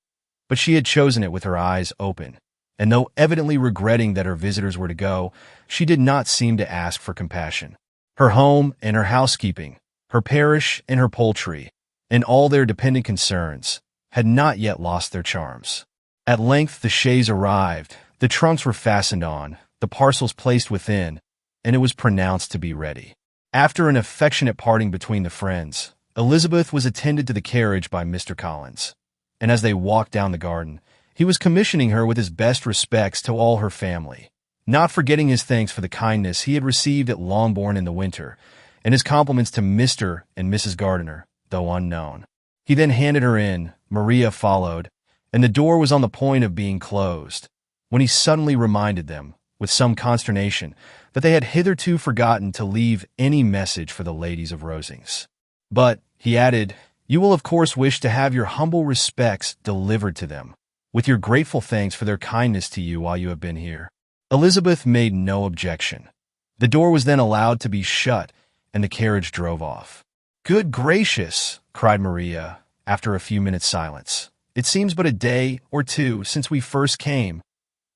but she had chosen it with her eyes open, and though evidently regretting that her visitors were to go, she did not seem to ask for compassion. Her home and her housekeeping, her parish and her poultry, and all their dependent concerns, had not yet lost their charms. At length the chaise arrived, the trunks were fastened on, the parcels placed within, and it was pronounced to be ready. After an affectionate parting between the friends, Elizabeth was attended to the carriage by Mr. Collins, and as they walked down the garden, he was commissioning her with his best respects to all her family, not forgetting his thanks for the kindness he had received at Longbourn in the winter, and his compliments to Mr. and Mrs. Gardiner, though unknown. He then handed her in, Maria followed, and the door was on the point of being closed, when he suddenly reminded them, with some consternation, that they had hitherto forgotten to leave any message for the ladies of Rosings. But, he added, you will of course wish to have your humble respects delivered to them, with your grateful thanks for their kindness to you while you have been here. Elizabeth made no objection. The door was then allowed to be shut, and the carriage drove off. "Good gracious!" cried Maria, after a few minutes' silence. "It seems but a day or two since we first came,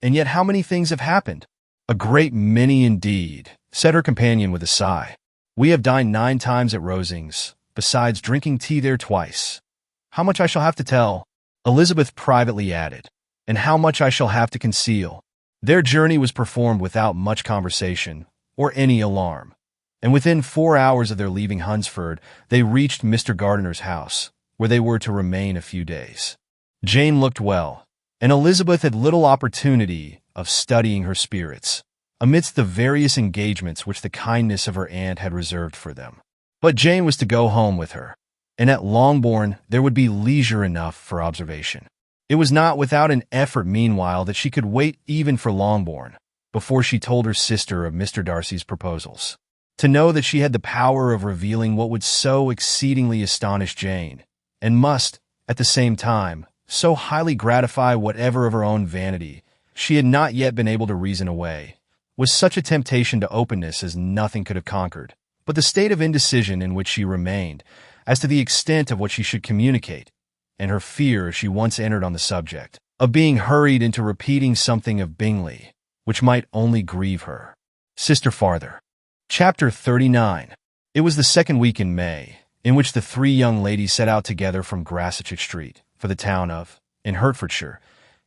and yet how many things have happened?" "A great many indeed," said her companion with a sigh. "We have dined 9 times at Rosings, besides drinking tea there twice. How much I shall have to tell," Elizabeth privately added, "and how much I shall have to conceal." Their journey was performed without much conversation or any alarm, and within 4 hours of their leaving Hunsford, they reached Mr. Gardiner's house, where they were to remain a few days. Jane looked well, and Elizabeth had little opportunity of studying her spirits, amidst the various engagements which the kindness of her aunt had reserved for them. But Jane was to go home with her, and at Longbourn there would be leisure enough for observation. It was not without an effort meanwhile that she could wait even for Longbourn, before she told her sister of Mr. Darcy's proposals. To know that she had the power of revealing what would so exceedingly astonish Jane, and must, at the same time, so highly gratify whatever of her own vanity she had not yet been able to reason away, was such a temptation to openness as nothing could have conquered. But the state of indecision in which she remained, as to the extent of what she should communicate, and her fear, as she once entered on the subject, of being hurried into repeating something of Bingley, which might only grieve her. Sister farther. Chapter 39. It was the second week in May, in which the 3 young ladies set out together from Grassetch Street, for the town of, in Hertfordshire,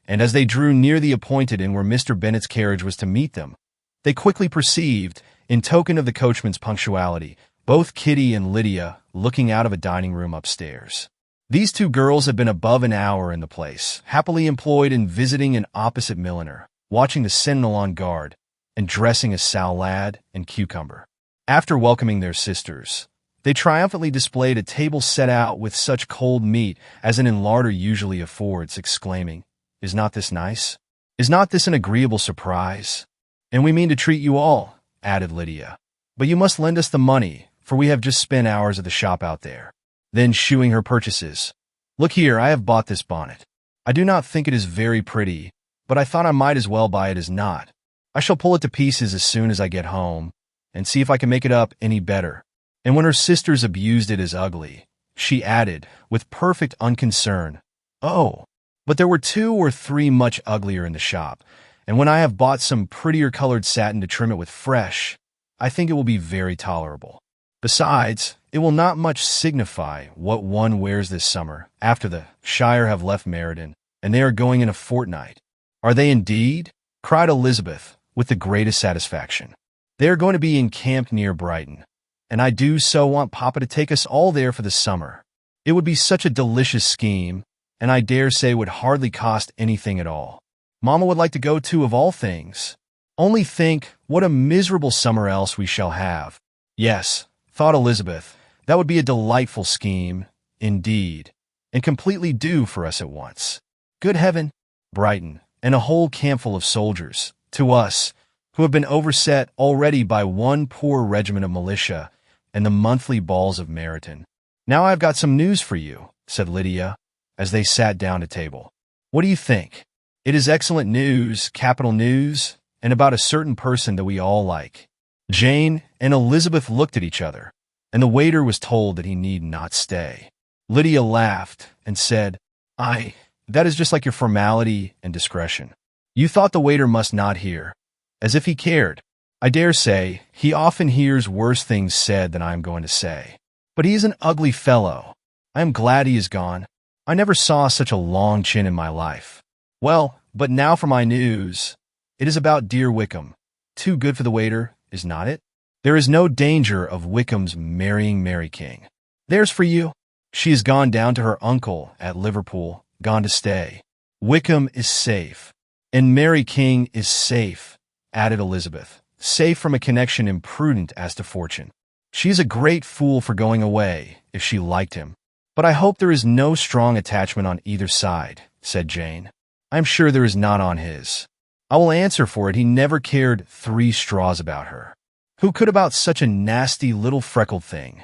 and as they drew near the appointed inn where Mr. Bennet's carriage was to meet them, they quickly perceived, in token of the coachman's punctuality, both Kitty and Lydia looking out of a dining-room upstairs. These 2 girls had been above an hour in the place, happily employed in visiting an opposite milliner, watching the sentinel on guard, and dressing a salad and cucumber. After welcoming their sisters, they triumphantly displayed a table set out with such cold meat as an inn larder usually affords, exclaiming, "Is not this nice? Is not this an agreeable surprise? And we mean to treat you all," added Lydia. "But you must lend us the money, for we have just spent hours at the shop out there." Then, shewing her purchases, "Look here, I have bought this bonnet. I do not think it is very pretty, but I thought I might as well buy it as not. I shall pull it to pieces as soon as I get home, and see if I can make it up any better." And when her sisters abused it as ugly, she added, with perfect unconcern, "Oh, but there were 2 or 3 much uglier in the shop, and when I have bought some prettier colored satin to trim it with fresh, I think it will be very tolerable. Besides, it will not much signify what one wears this summer, after the Shire have left Meriden, and they are going in a fortnight." "Are they indeed?" cried Elizabeth, with the greatest satisfaction. "They are going to be encamped near Brighton, and I do so want Papa to take us all there for the summer. It would be such a delicious scheme, and I dare say would hardly cost anything at all. Mamma would like to go too, of all things. Only think what a miserable summer else we shall have." "Yes," thought Elizabeth, "that would be a delightful scheme, indeed, and completely due for us at once. Good heaven! Brighton, and a whole campful of soldiers, to us, who have been overset already by one poor regiment of militia and the monthly balls of Meryton. Now I've got some news for you," said Lydia, as they sat down to table. "What do you think? It is excellent news, capital news, and about a certain person that we all like." Jane and Elizabeth looked at each other, and the waiter was told that he need not stay. Lydia laughed and said, That is just like your formality and discretion. You thought the waiter must not hear, as if he cared. I dare say he often hears worse things said than I am going to say. But he is an ugly fellow. I am glad he is gone. I never saw such a long chin in my life. Well, but now for my news. It is about dear Wickham. Too good for the waiter, is not it? There is no danger of Wickham's marrying Mary King. There's for you. She has gone down to her uncle at Liverpool, gone to stay. Wickham is safe, and Mary King is safe, added Elizabeth, safe from a connection imprudent as to fortune. She is a great fool for going away, if she liked him. But I hope there is no strong attachment on either side, said Jane. I am sure there is not on his. I will answer for it he never cared 3 straws about her. Who could about such a nasty little freckled thing?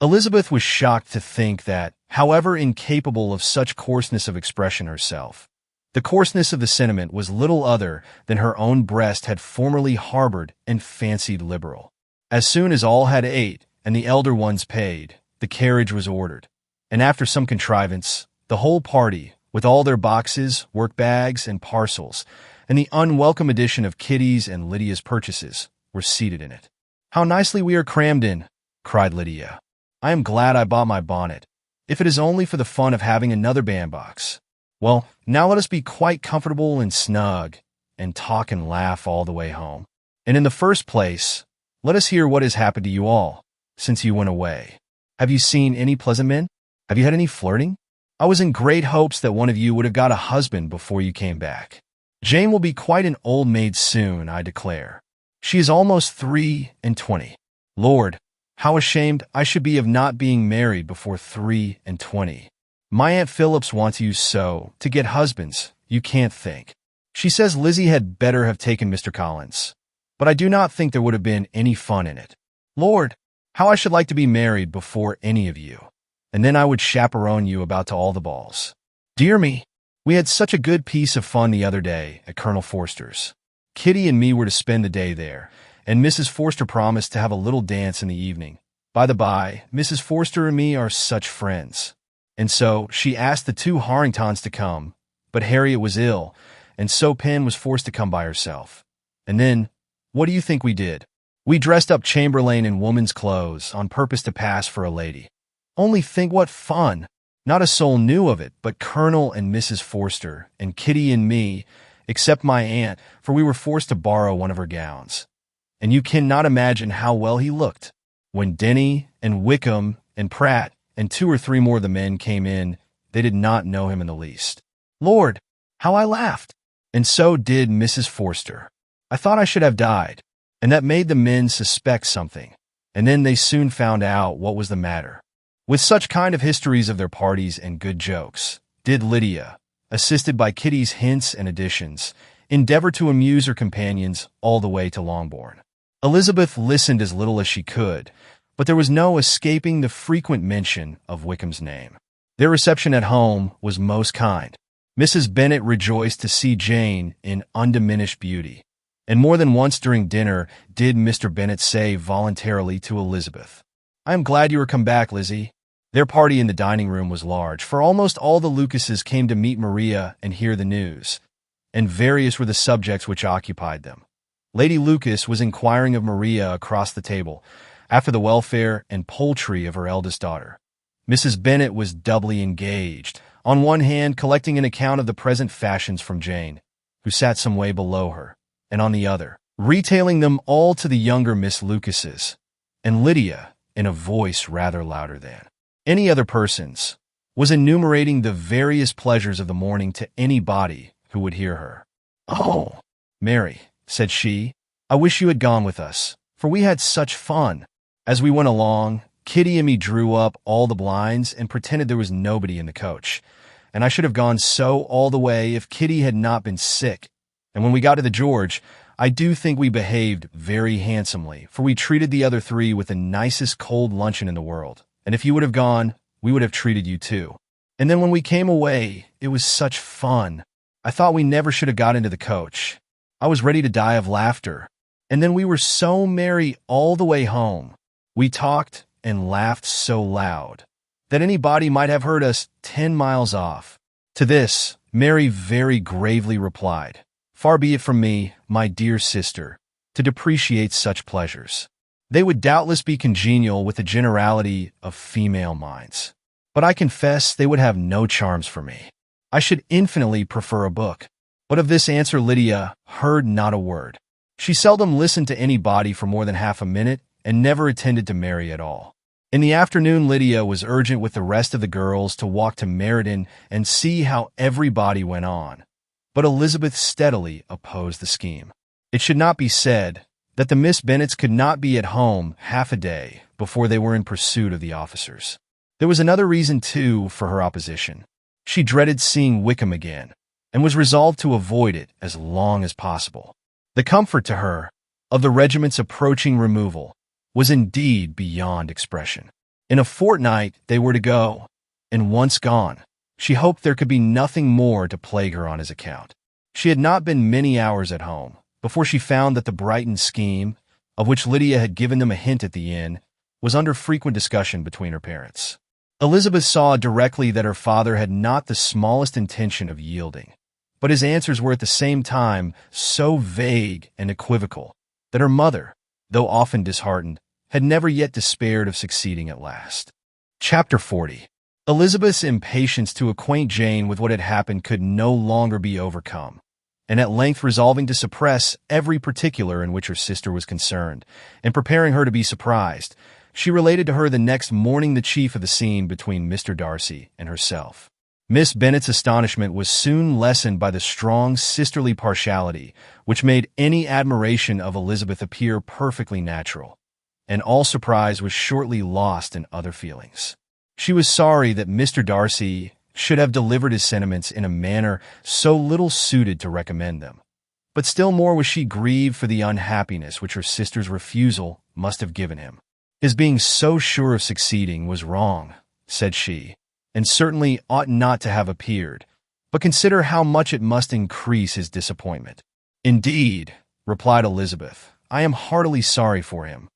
Elizabeth was shocked to think that, however incapable of such coarseness of expression herself, the coarseness of the sentiment was little other than her own breast had formerly harbored and fancied liberal. As soon as all had ate and the elder ones paid, the carriage was ordered, and after some contrivance, the whole party, with all their boxes, work-bags, and parcels, and the unwelcome addition of Kitty's and Lydia's purchases, were seated in it. "How nicely we are crammed in," cried Lydia. "I am glad I bought my bonnet, if it is only for the fun of having another bandbox. Well, now let us be quite comfortable and snug, and talk and laugh all the way home. And in the first place, let us hear what has happened to you all, since you went away. Have you seen any pleasant men? Have you had any flirting? I was in great hopes that one of you would have got a husband before you came back. Jane will be quite an old maid soon, I declare. She is almost 23. Lord, how ashamed I should be of not being married before 23. My Aunt Phillips wants you so to get husbands, you can't think. She says Lizzie had better have taken Mr. Collins, but I do not think there would have been any fun in it. Lord, how I should like to be married before any of you, and then I would chaperone you about to all the balls. Dear me, we had such a good piece of fun the other day at Colonel Forster's. Kitty and me were to spend the day there, and Mrs. Forster promised to have a little dance in the evening. By the by, Mrs. Forster and me are such friends. And so she asked the two Harringtons to come, but Harriet was ill, and so Pen was forced to come by herself. And then, what do you think we did? We dressed up Chamberlain in woman's clothes on purpose to pass for a lady. Only think what fun! Not a soul knew of it but Colonel and Mrs. Forster, and Kitty and me, except my aunt, for we were forced to borrow one of her gowns. And you cannot imagine how well he looked. When Denny and Wickham and Pratt and 2 or 3 more of the men came in, they did not know him in the least. Lord, how I laughed! And so did Mrs. Forster. I thought I should have died, and that made the men suspect something, and then they soon found out what was the matter. With such kind of histories of their parties and good jokes, did Lydia, assisted by Kitty's hints and additions, endeavor to amuse her companions all the way to Longbourn. Elizabeth listened as little as she could, but there was no escaping the frequent mention of Wickham's name. Their reception at home was most kind. Mrs. Bennet rejoiced to see Jane in undiminished beauty, and more than once during dinner did Mr. Bennet say voluntarily to Elizabeth, "I am glad you are come back, Lizzie." Their party in the dining room was large, for almost all the Lucases came to meet Maria and hear the news, and various were the subjects which occupied them. Lady Lucas was inquiring of Maria across the table, after the welfare and poultry of her eldest daughter. Mrs. Bennet was doubly engaged, on one hand collecting an account of the present fashions from Jane, who sat some way below her, and on the other, retailing them all to the younger Miss Lucases, and Lydia, in a voice rather louder than any other person's, was enumerating the various pleasures of the morning to anybody who would hear her. "Oh, Mary," said she, "I wish you had gone with us, for we had such fun." As we went along, Kitty and me drew up all the blinds and pretended there was nobody in the coach, and I should have gone so all the way if Kitty had not been sick. And when we got to the George, I do think we behaved very handsomely, for we treated the other 3 with the nicest cold luncheon in the world. And if you would have gone, we would have treated you too. And then when we came away, it was such fun. I thought we never should have got into the coach. I was ready to die of laughter. And then we were so merry all the way home. We talked and laughed so loud that anybody might have heard us 10 miles off. To this, Mary very gravely replied, "Far be it from me, my dear sister, to depreciate such pleasures. They would doubtless be congenial with the generality of female minds, but I confess they would have no charms for me. I should infinitely prefer a book." But of this answer Lydia heard not a word. She seldom listened to anybody for more than half a minute, and never attended to Mary at all. In the afternoon Lydia was urgent with the rest of the girls to walk to Meriden and see how everybody went on, but Elizabeth steadily opposed the scheme. It should not be said that the Miss Bennets could not be at home half a day before they were in pursuit of the officers. There was another reason, too, for her opposition. She dreaded seeing Wickham again, and was resolved to avoid it as long as possible. The comfort to her of the regiment's approaching removal was indeed beyond expression. In a fortnight they were to go, and once gone, she hoped there could be nothing more to plague her on his account. She had not been many hours at home before she found that the Brighton scheme, of which Lydia had given them a hint at the inn, was under frequent discussion between her parents. Elizabeth saw directly that her father had not the smallest intention of yielding, but his answers were at the same time so vague and equivocal that her mother, though often disheartened, had never yet despaired of succeeding at last. Chapter 40. Elizabeth's impatience to acquaint Jane with what had happened could no longer be overcome, and at length resolving to suppress every particular in which her sister was concerned, and preparing her to be surprised, she related to her the next morning the chief of the scene between Mr. Darcy and herself. Miss Bennet's astonishment was soon lessened by the strong sisterly partiality which made any admiration of Elizabeth appear perfectly natural, and all surprise was shortly lost in other feelings. She was sorry that Mr. Darcy should have delivered his sentiments in a manner so little suited to recommend them, but still more was she grieved for the unhappiness which her sister's refusal must have given him. His being so sure of succeeding was wrong, said she, and certainly ought not to have appeared, but consider how much it must increase his disappointment. Indeed, replied Elizabeth, I am heartily sorry for him,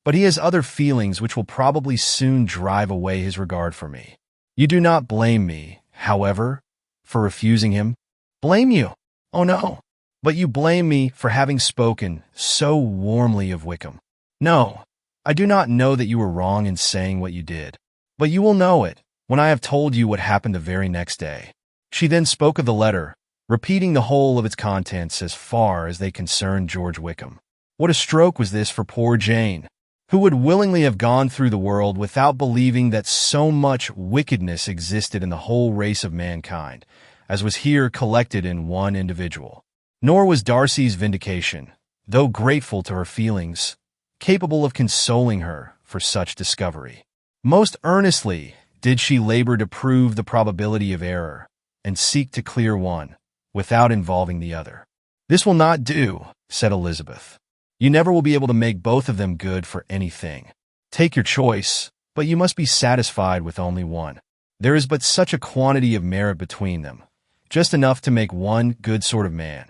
but he has other feelings which will probably soon drive away his regard for me. You do not blame me, however, for refusing him? Blame you? Oh no, but you blame me for having spoken so warmly of Wickham. No, I do not know that you were wrong in saying what you did, but you will know it when I have told you what happened the very next day. She then spoke of the letter, repeating the whole of its contents as far as they concerned George Wickham. What a stroke was this for poor Jane, who would willingly have gone through the world without believing that so much wickedness existed in the whole race of mankind, as was here collected in one individual. Nor was Darcy's vindication, though grateful to her feelings, capable of consoling her for such discovery. Most earnestly did she labor to prove the probability of error, and seek to clear one, without involving the other. This will not do, said Elizabeth. You never will be able to make both of them good for anything. Take your choice, but you must be satisfied with only one. There is but such a quantity of merit between them, just enough to make one good sort of man,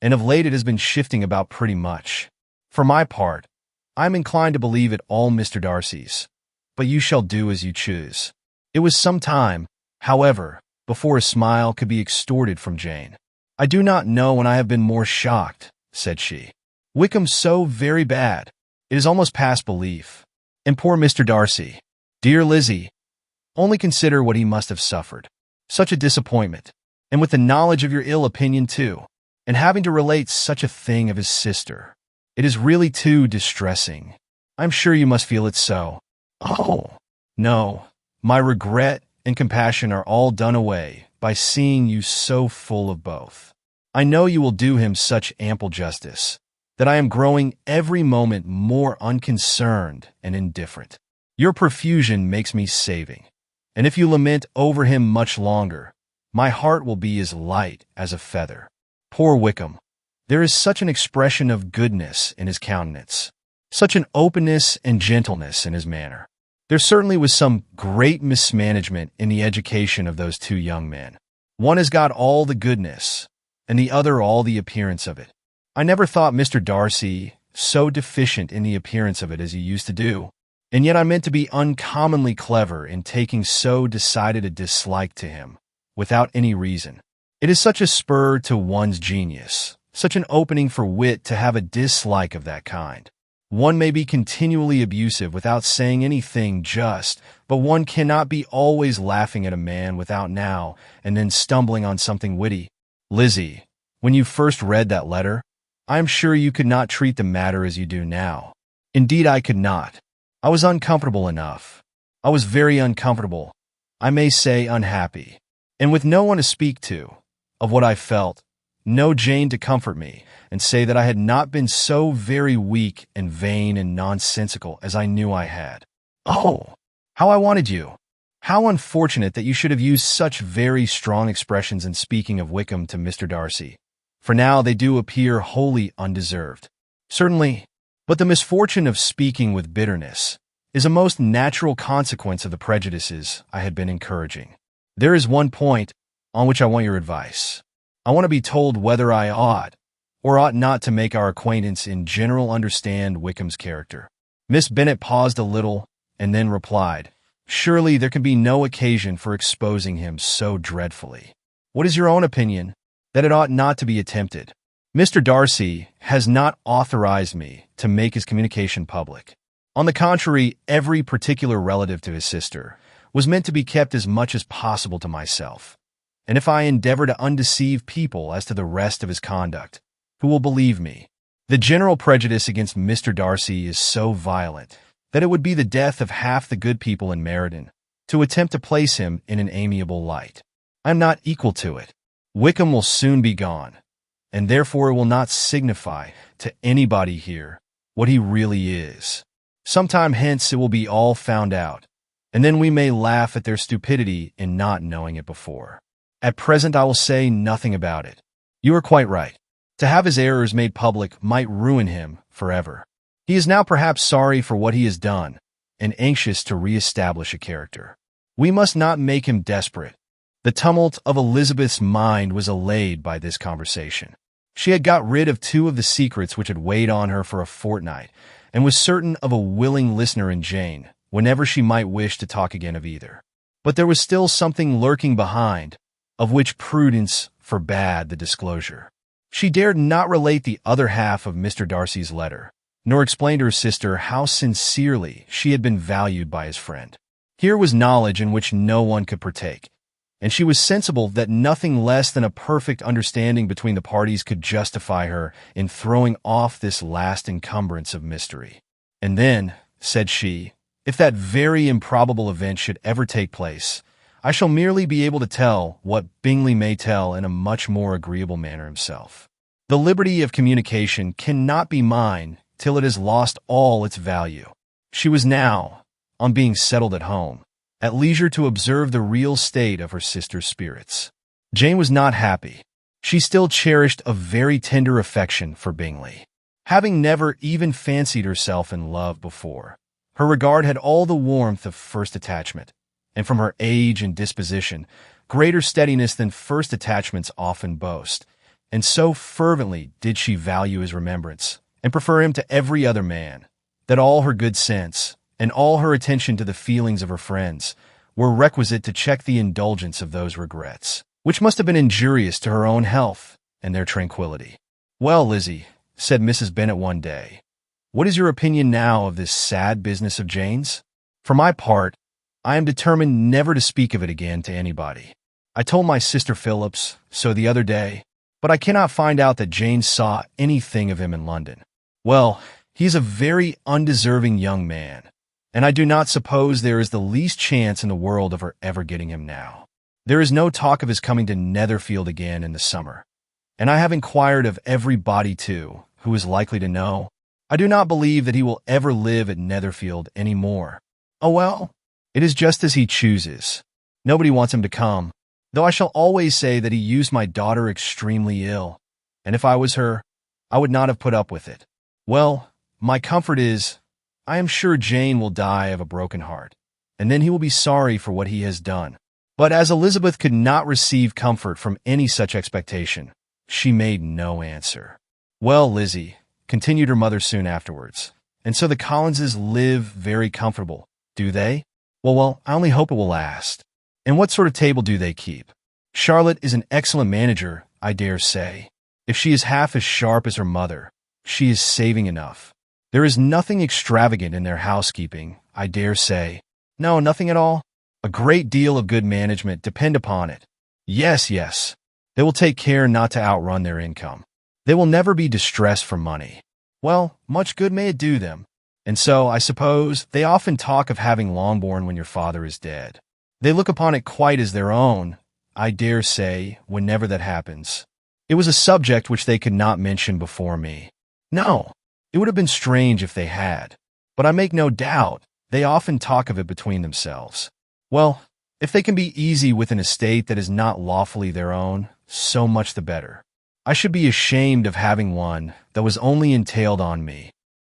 and of late it has been shifting about pretty much. For my part, I am inclined to believe it all Mr. Darcy's, but you shall do as you choose. It was some time, however, before a smile could be extorted from Jane. I do not know when I have been more shocked, said she. Wickham's so very bad. It is almost past belief. And poor Mr. Darcy. Dear Lizzie, only consider what he must have suffered. Such a disappointment, and with the knowledge of your ill opinion too, and having to relate such a thing of his sister. It is really too distressing. I'm sure you must feel it so. Oh, no, my regret and compassion are all done away by seeing you so full of both. I know you will do him such ample justice, that I am growing every moment more unconcerned and indifferent. Your profusion makes me saving, and if you lament over him much longer, my heart will be as light as a feather. Poor Wickham, there is such an expression of goodness in his countenance, such an openness and gentleness in his manner. There certainly was some great mismanagement in the education of those two young men. One has got all the goodness, and the other all the appearance of it. I never thought Mr. Darcy so deficient in the appearance of it as he used to do, and yet I meant to be uncommonly clever in taking so decided a dislike to him, without any reason. It is such a spur to one's genius, such an opening for wit to have a dislike of that kind. One may be continually abusive without saying anything just, but one cannot be always laughing at a man without now and then stumbling on something witty. Lizzie, when you first read that letter, I am sure you could not treat the matter as you do now. Indeed, I could not. I was uncomfortable enough. I was very uncomfortable, I may say unhappy, and with no one to speak to, of what I felt, no Jane to comfort me, and say that I had not been so very weak and vain and nonsensical as I knew I had. Oh, how I wanted you! How unfortunate that you should have used such very strong expressions in speaking of Wickham to Mr. Darcy, for now they do appear wholly undeserved. Certainly, but the misfortune of speaking with bitterness is a most natural consequence of the prejudices I had been encouraging. There is one point on which I want your advice. I want to be told whether I ought or ought not to make our acquaintance in general understand Wickham's character." Miss Bennet paused a little and then replied, "Surely there can be no occasion for exposing him so dreadfully. What is your own opinion? That it ought not to be attempted. Mr. Darcy has not authorized me to make his communication public. On the contrary, every particular relative to his sister was meant to be kept as much as possible to myself. And if I endeavor to undeceive people as to the rest of his conduct, who will believe me? The general prejudice against Mr. Darcy is so violent that it would be the death of half the good people in Meriden to attempt to place him in an amiable light. I am not equal to it. Wickham will soon be gone, and therefore it will not signify to anybody here what he really is. Sometime hence it will be all found out, and then we may laugh at their stupidity in not knowing it before. At present I will say nothing about it. You are quite right. To have his errors made public might ruin him forever. He is now perhaps sorry for what he has done, and anxious to re-establish a character. We must not make him desperate. The tumult of Elizabeth's mind was allayed by this conversation. She had got rid of two of the secrets which had weighed on her for a fortnight, and was certain of a willing listener in Jane, whenever she might wish to talk again of either. But there was still something lurking behind, of which prudence forbade the disclosure. She dared not relate the other half of Mr. Darcy's letter, nor explain to her sister how sincerely she had been valued by his friend. Here was knowledge in which no one could partake, and she was sensible that nothing less than a perfect understanding between the parties could justify her in throwing off this last encumbrance of mystery. "And then," said she, "if that very improbable event should ever take place, I shall merely be able to tell what Bingley may tell in a much more agreeable manner himself. The liberty of communication cannot be mine till it has lost all its value." She was now, on being settled at home, at leisure to observe the real state of her sister's spirits. Jane was not happy. She still cherished a very tender affection for Bingley. Having never even fancied herself in love before, her regard had all the warmth of first attachment, and from her age and disposition, greater steadiness than first attachments often boast, and so fervently did she value his remembrance, and prefer him to every other man, that all her good sense, and all her attention to the feelings of her friends, were requisite to check the indulgence of those regrets, which must have been injurious to her own health and their tranquillity. "Well, Lizzie," said Mrs. Bennet one day, "what is your opinion now of this sad business of Jane's? For my part, I am determined never to speak of it again to anybody. I told my sister Phillips so the other day, but I cannot find out that Jane saw anything of him in London. Well, he is a very undeserving young man, and I do not suppose there is the least chance in the world of her ever getting him now. There is no talk of his coming to Netherfield again in the summer, and I have inquired of everybody, too, who is likely to know. I do not believe that he will ever live at Netherfield any more. Oh well, it is just as he chooses. Nobody wants him to come, though I shall always say that he used my daughter extremely ill, and if I was her, I would not have put up with it. Well, my comfort is, I am sure Jane will die of a broken heart, and then he will be sorry for what he has done." But as Elizabeth could not receive comfort from any such expectation, she made no answer. "Well, Lizzie," continued her mother soon afterwards, "and so the Collinses live very comfortable, do they? Well, I only hope it will last. And what sort of table do they keep? Charlotte is an excellent manager, I dare say. If she is half as sharp as her mother, she is saving enough. There is nothing extravagant in their housekeeping, I dare say. No, nothing at all. A great deal of good management, depend upon it. Yes. They will take care not to outrun their income. They will never be distressed for money. Well, much good may it do them. And so, I suppose, they often talk of having Longbourn when your father is dead. They look upon it quite as their own, I dare say, whenever that happens. It was a subject which they could not mention before me. No, it would have been strange if they had, but I make no doubt they often talk of it between themselves. Well, if they can be easy with an estate that is not lawfully their own, so much the better. I should be ashamed of having one that was only entailed on me,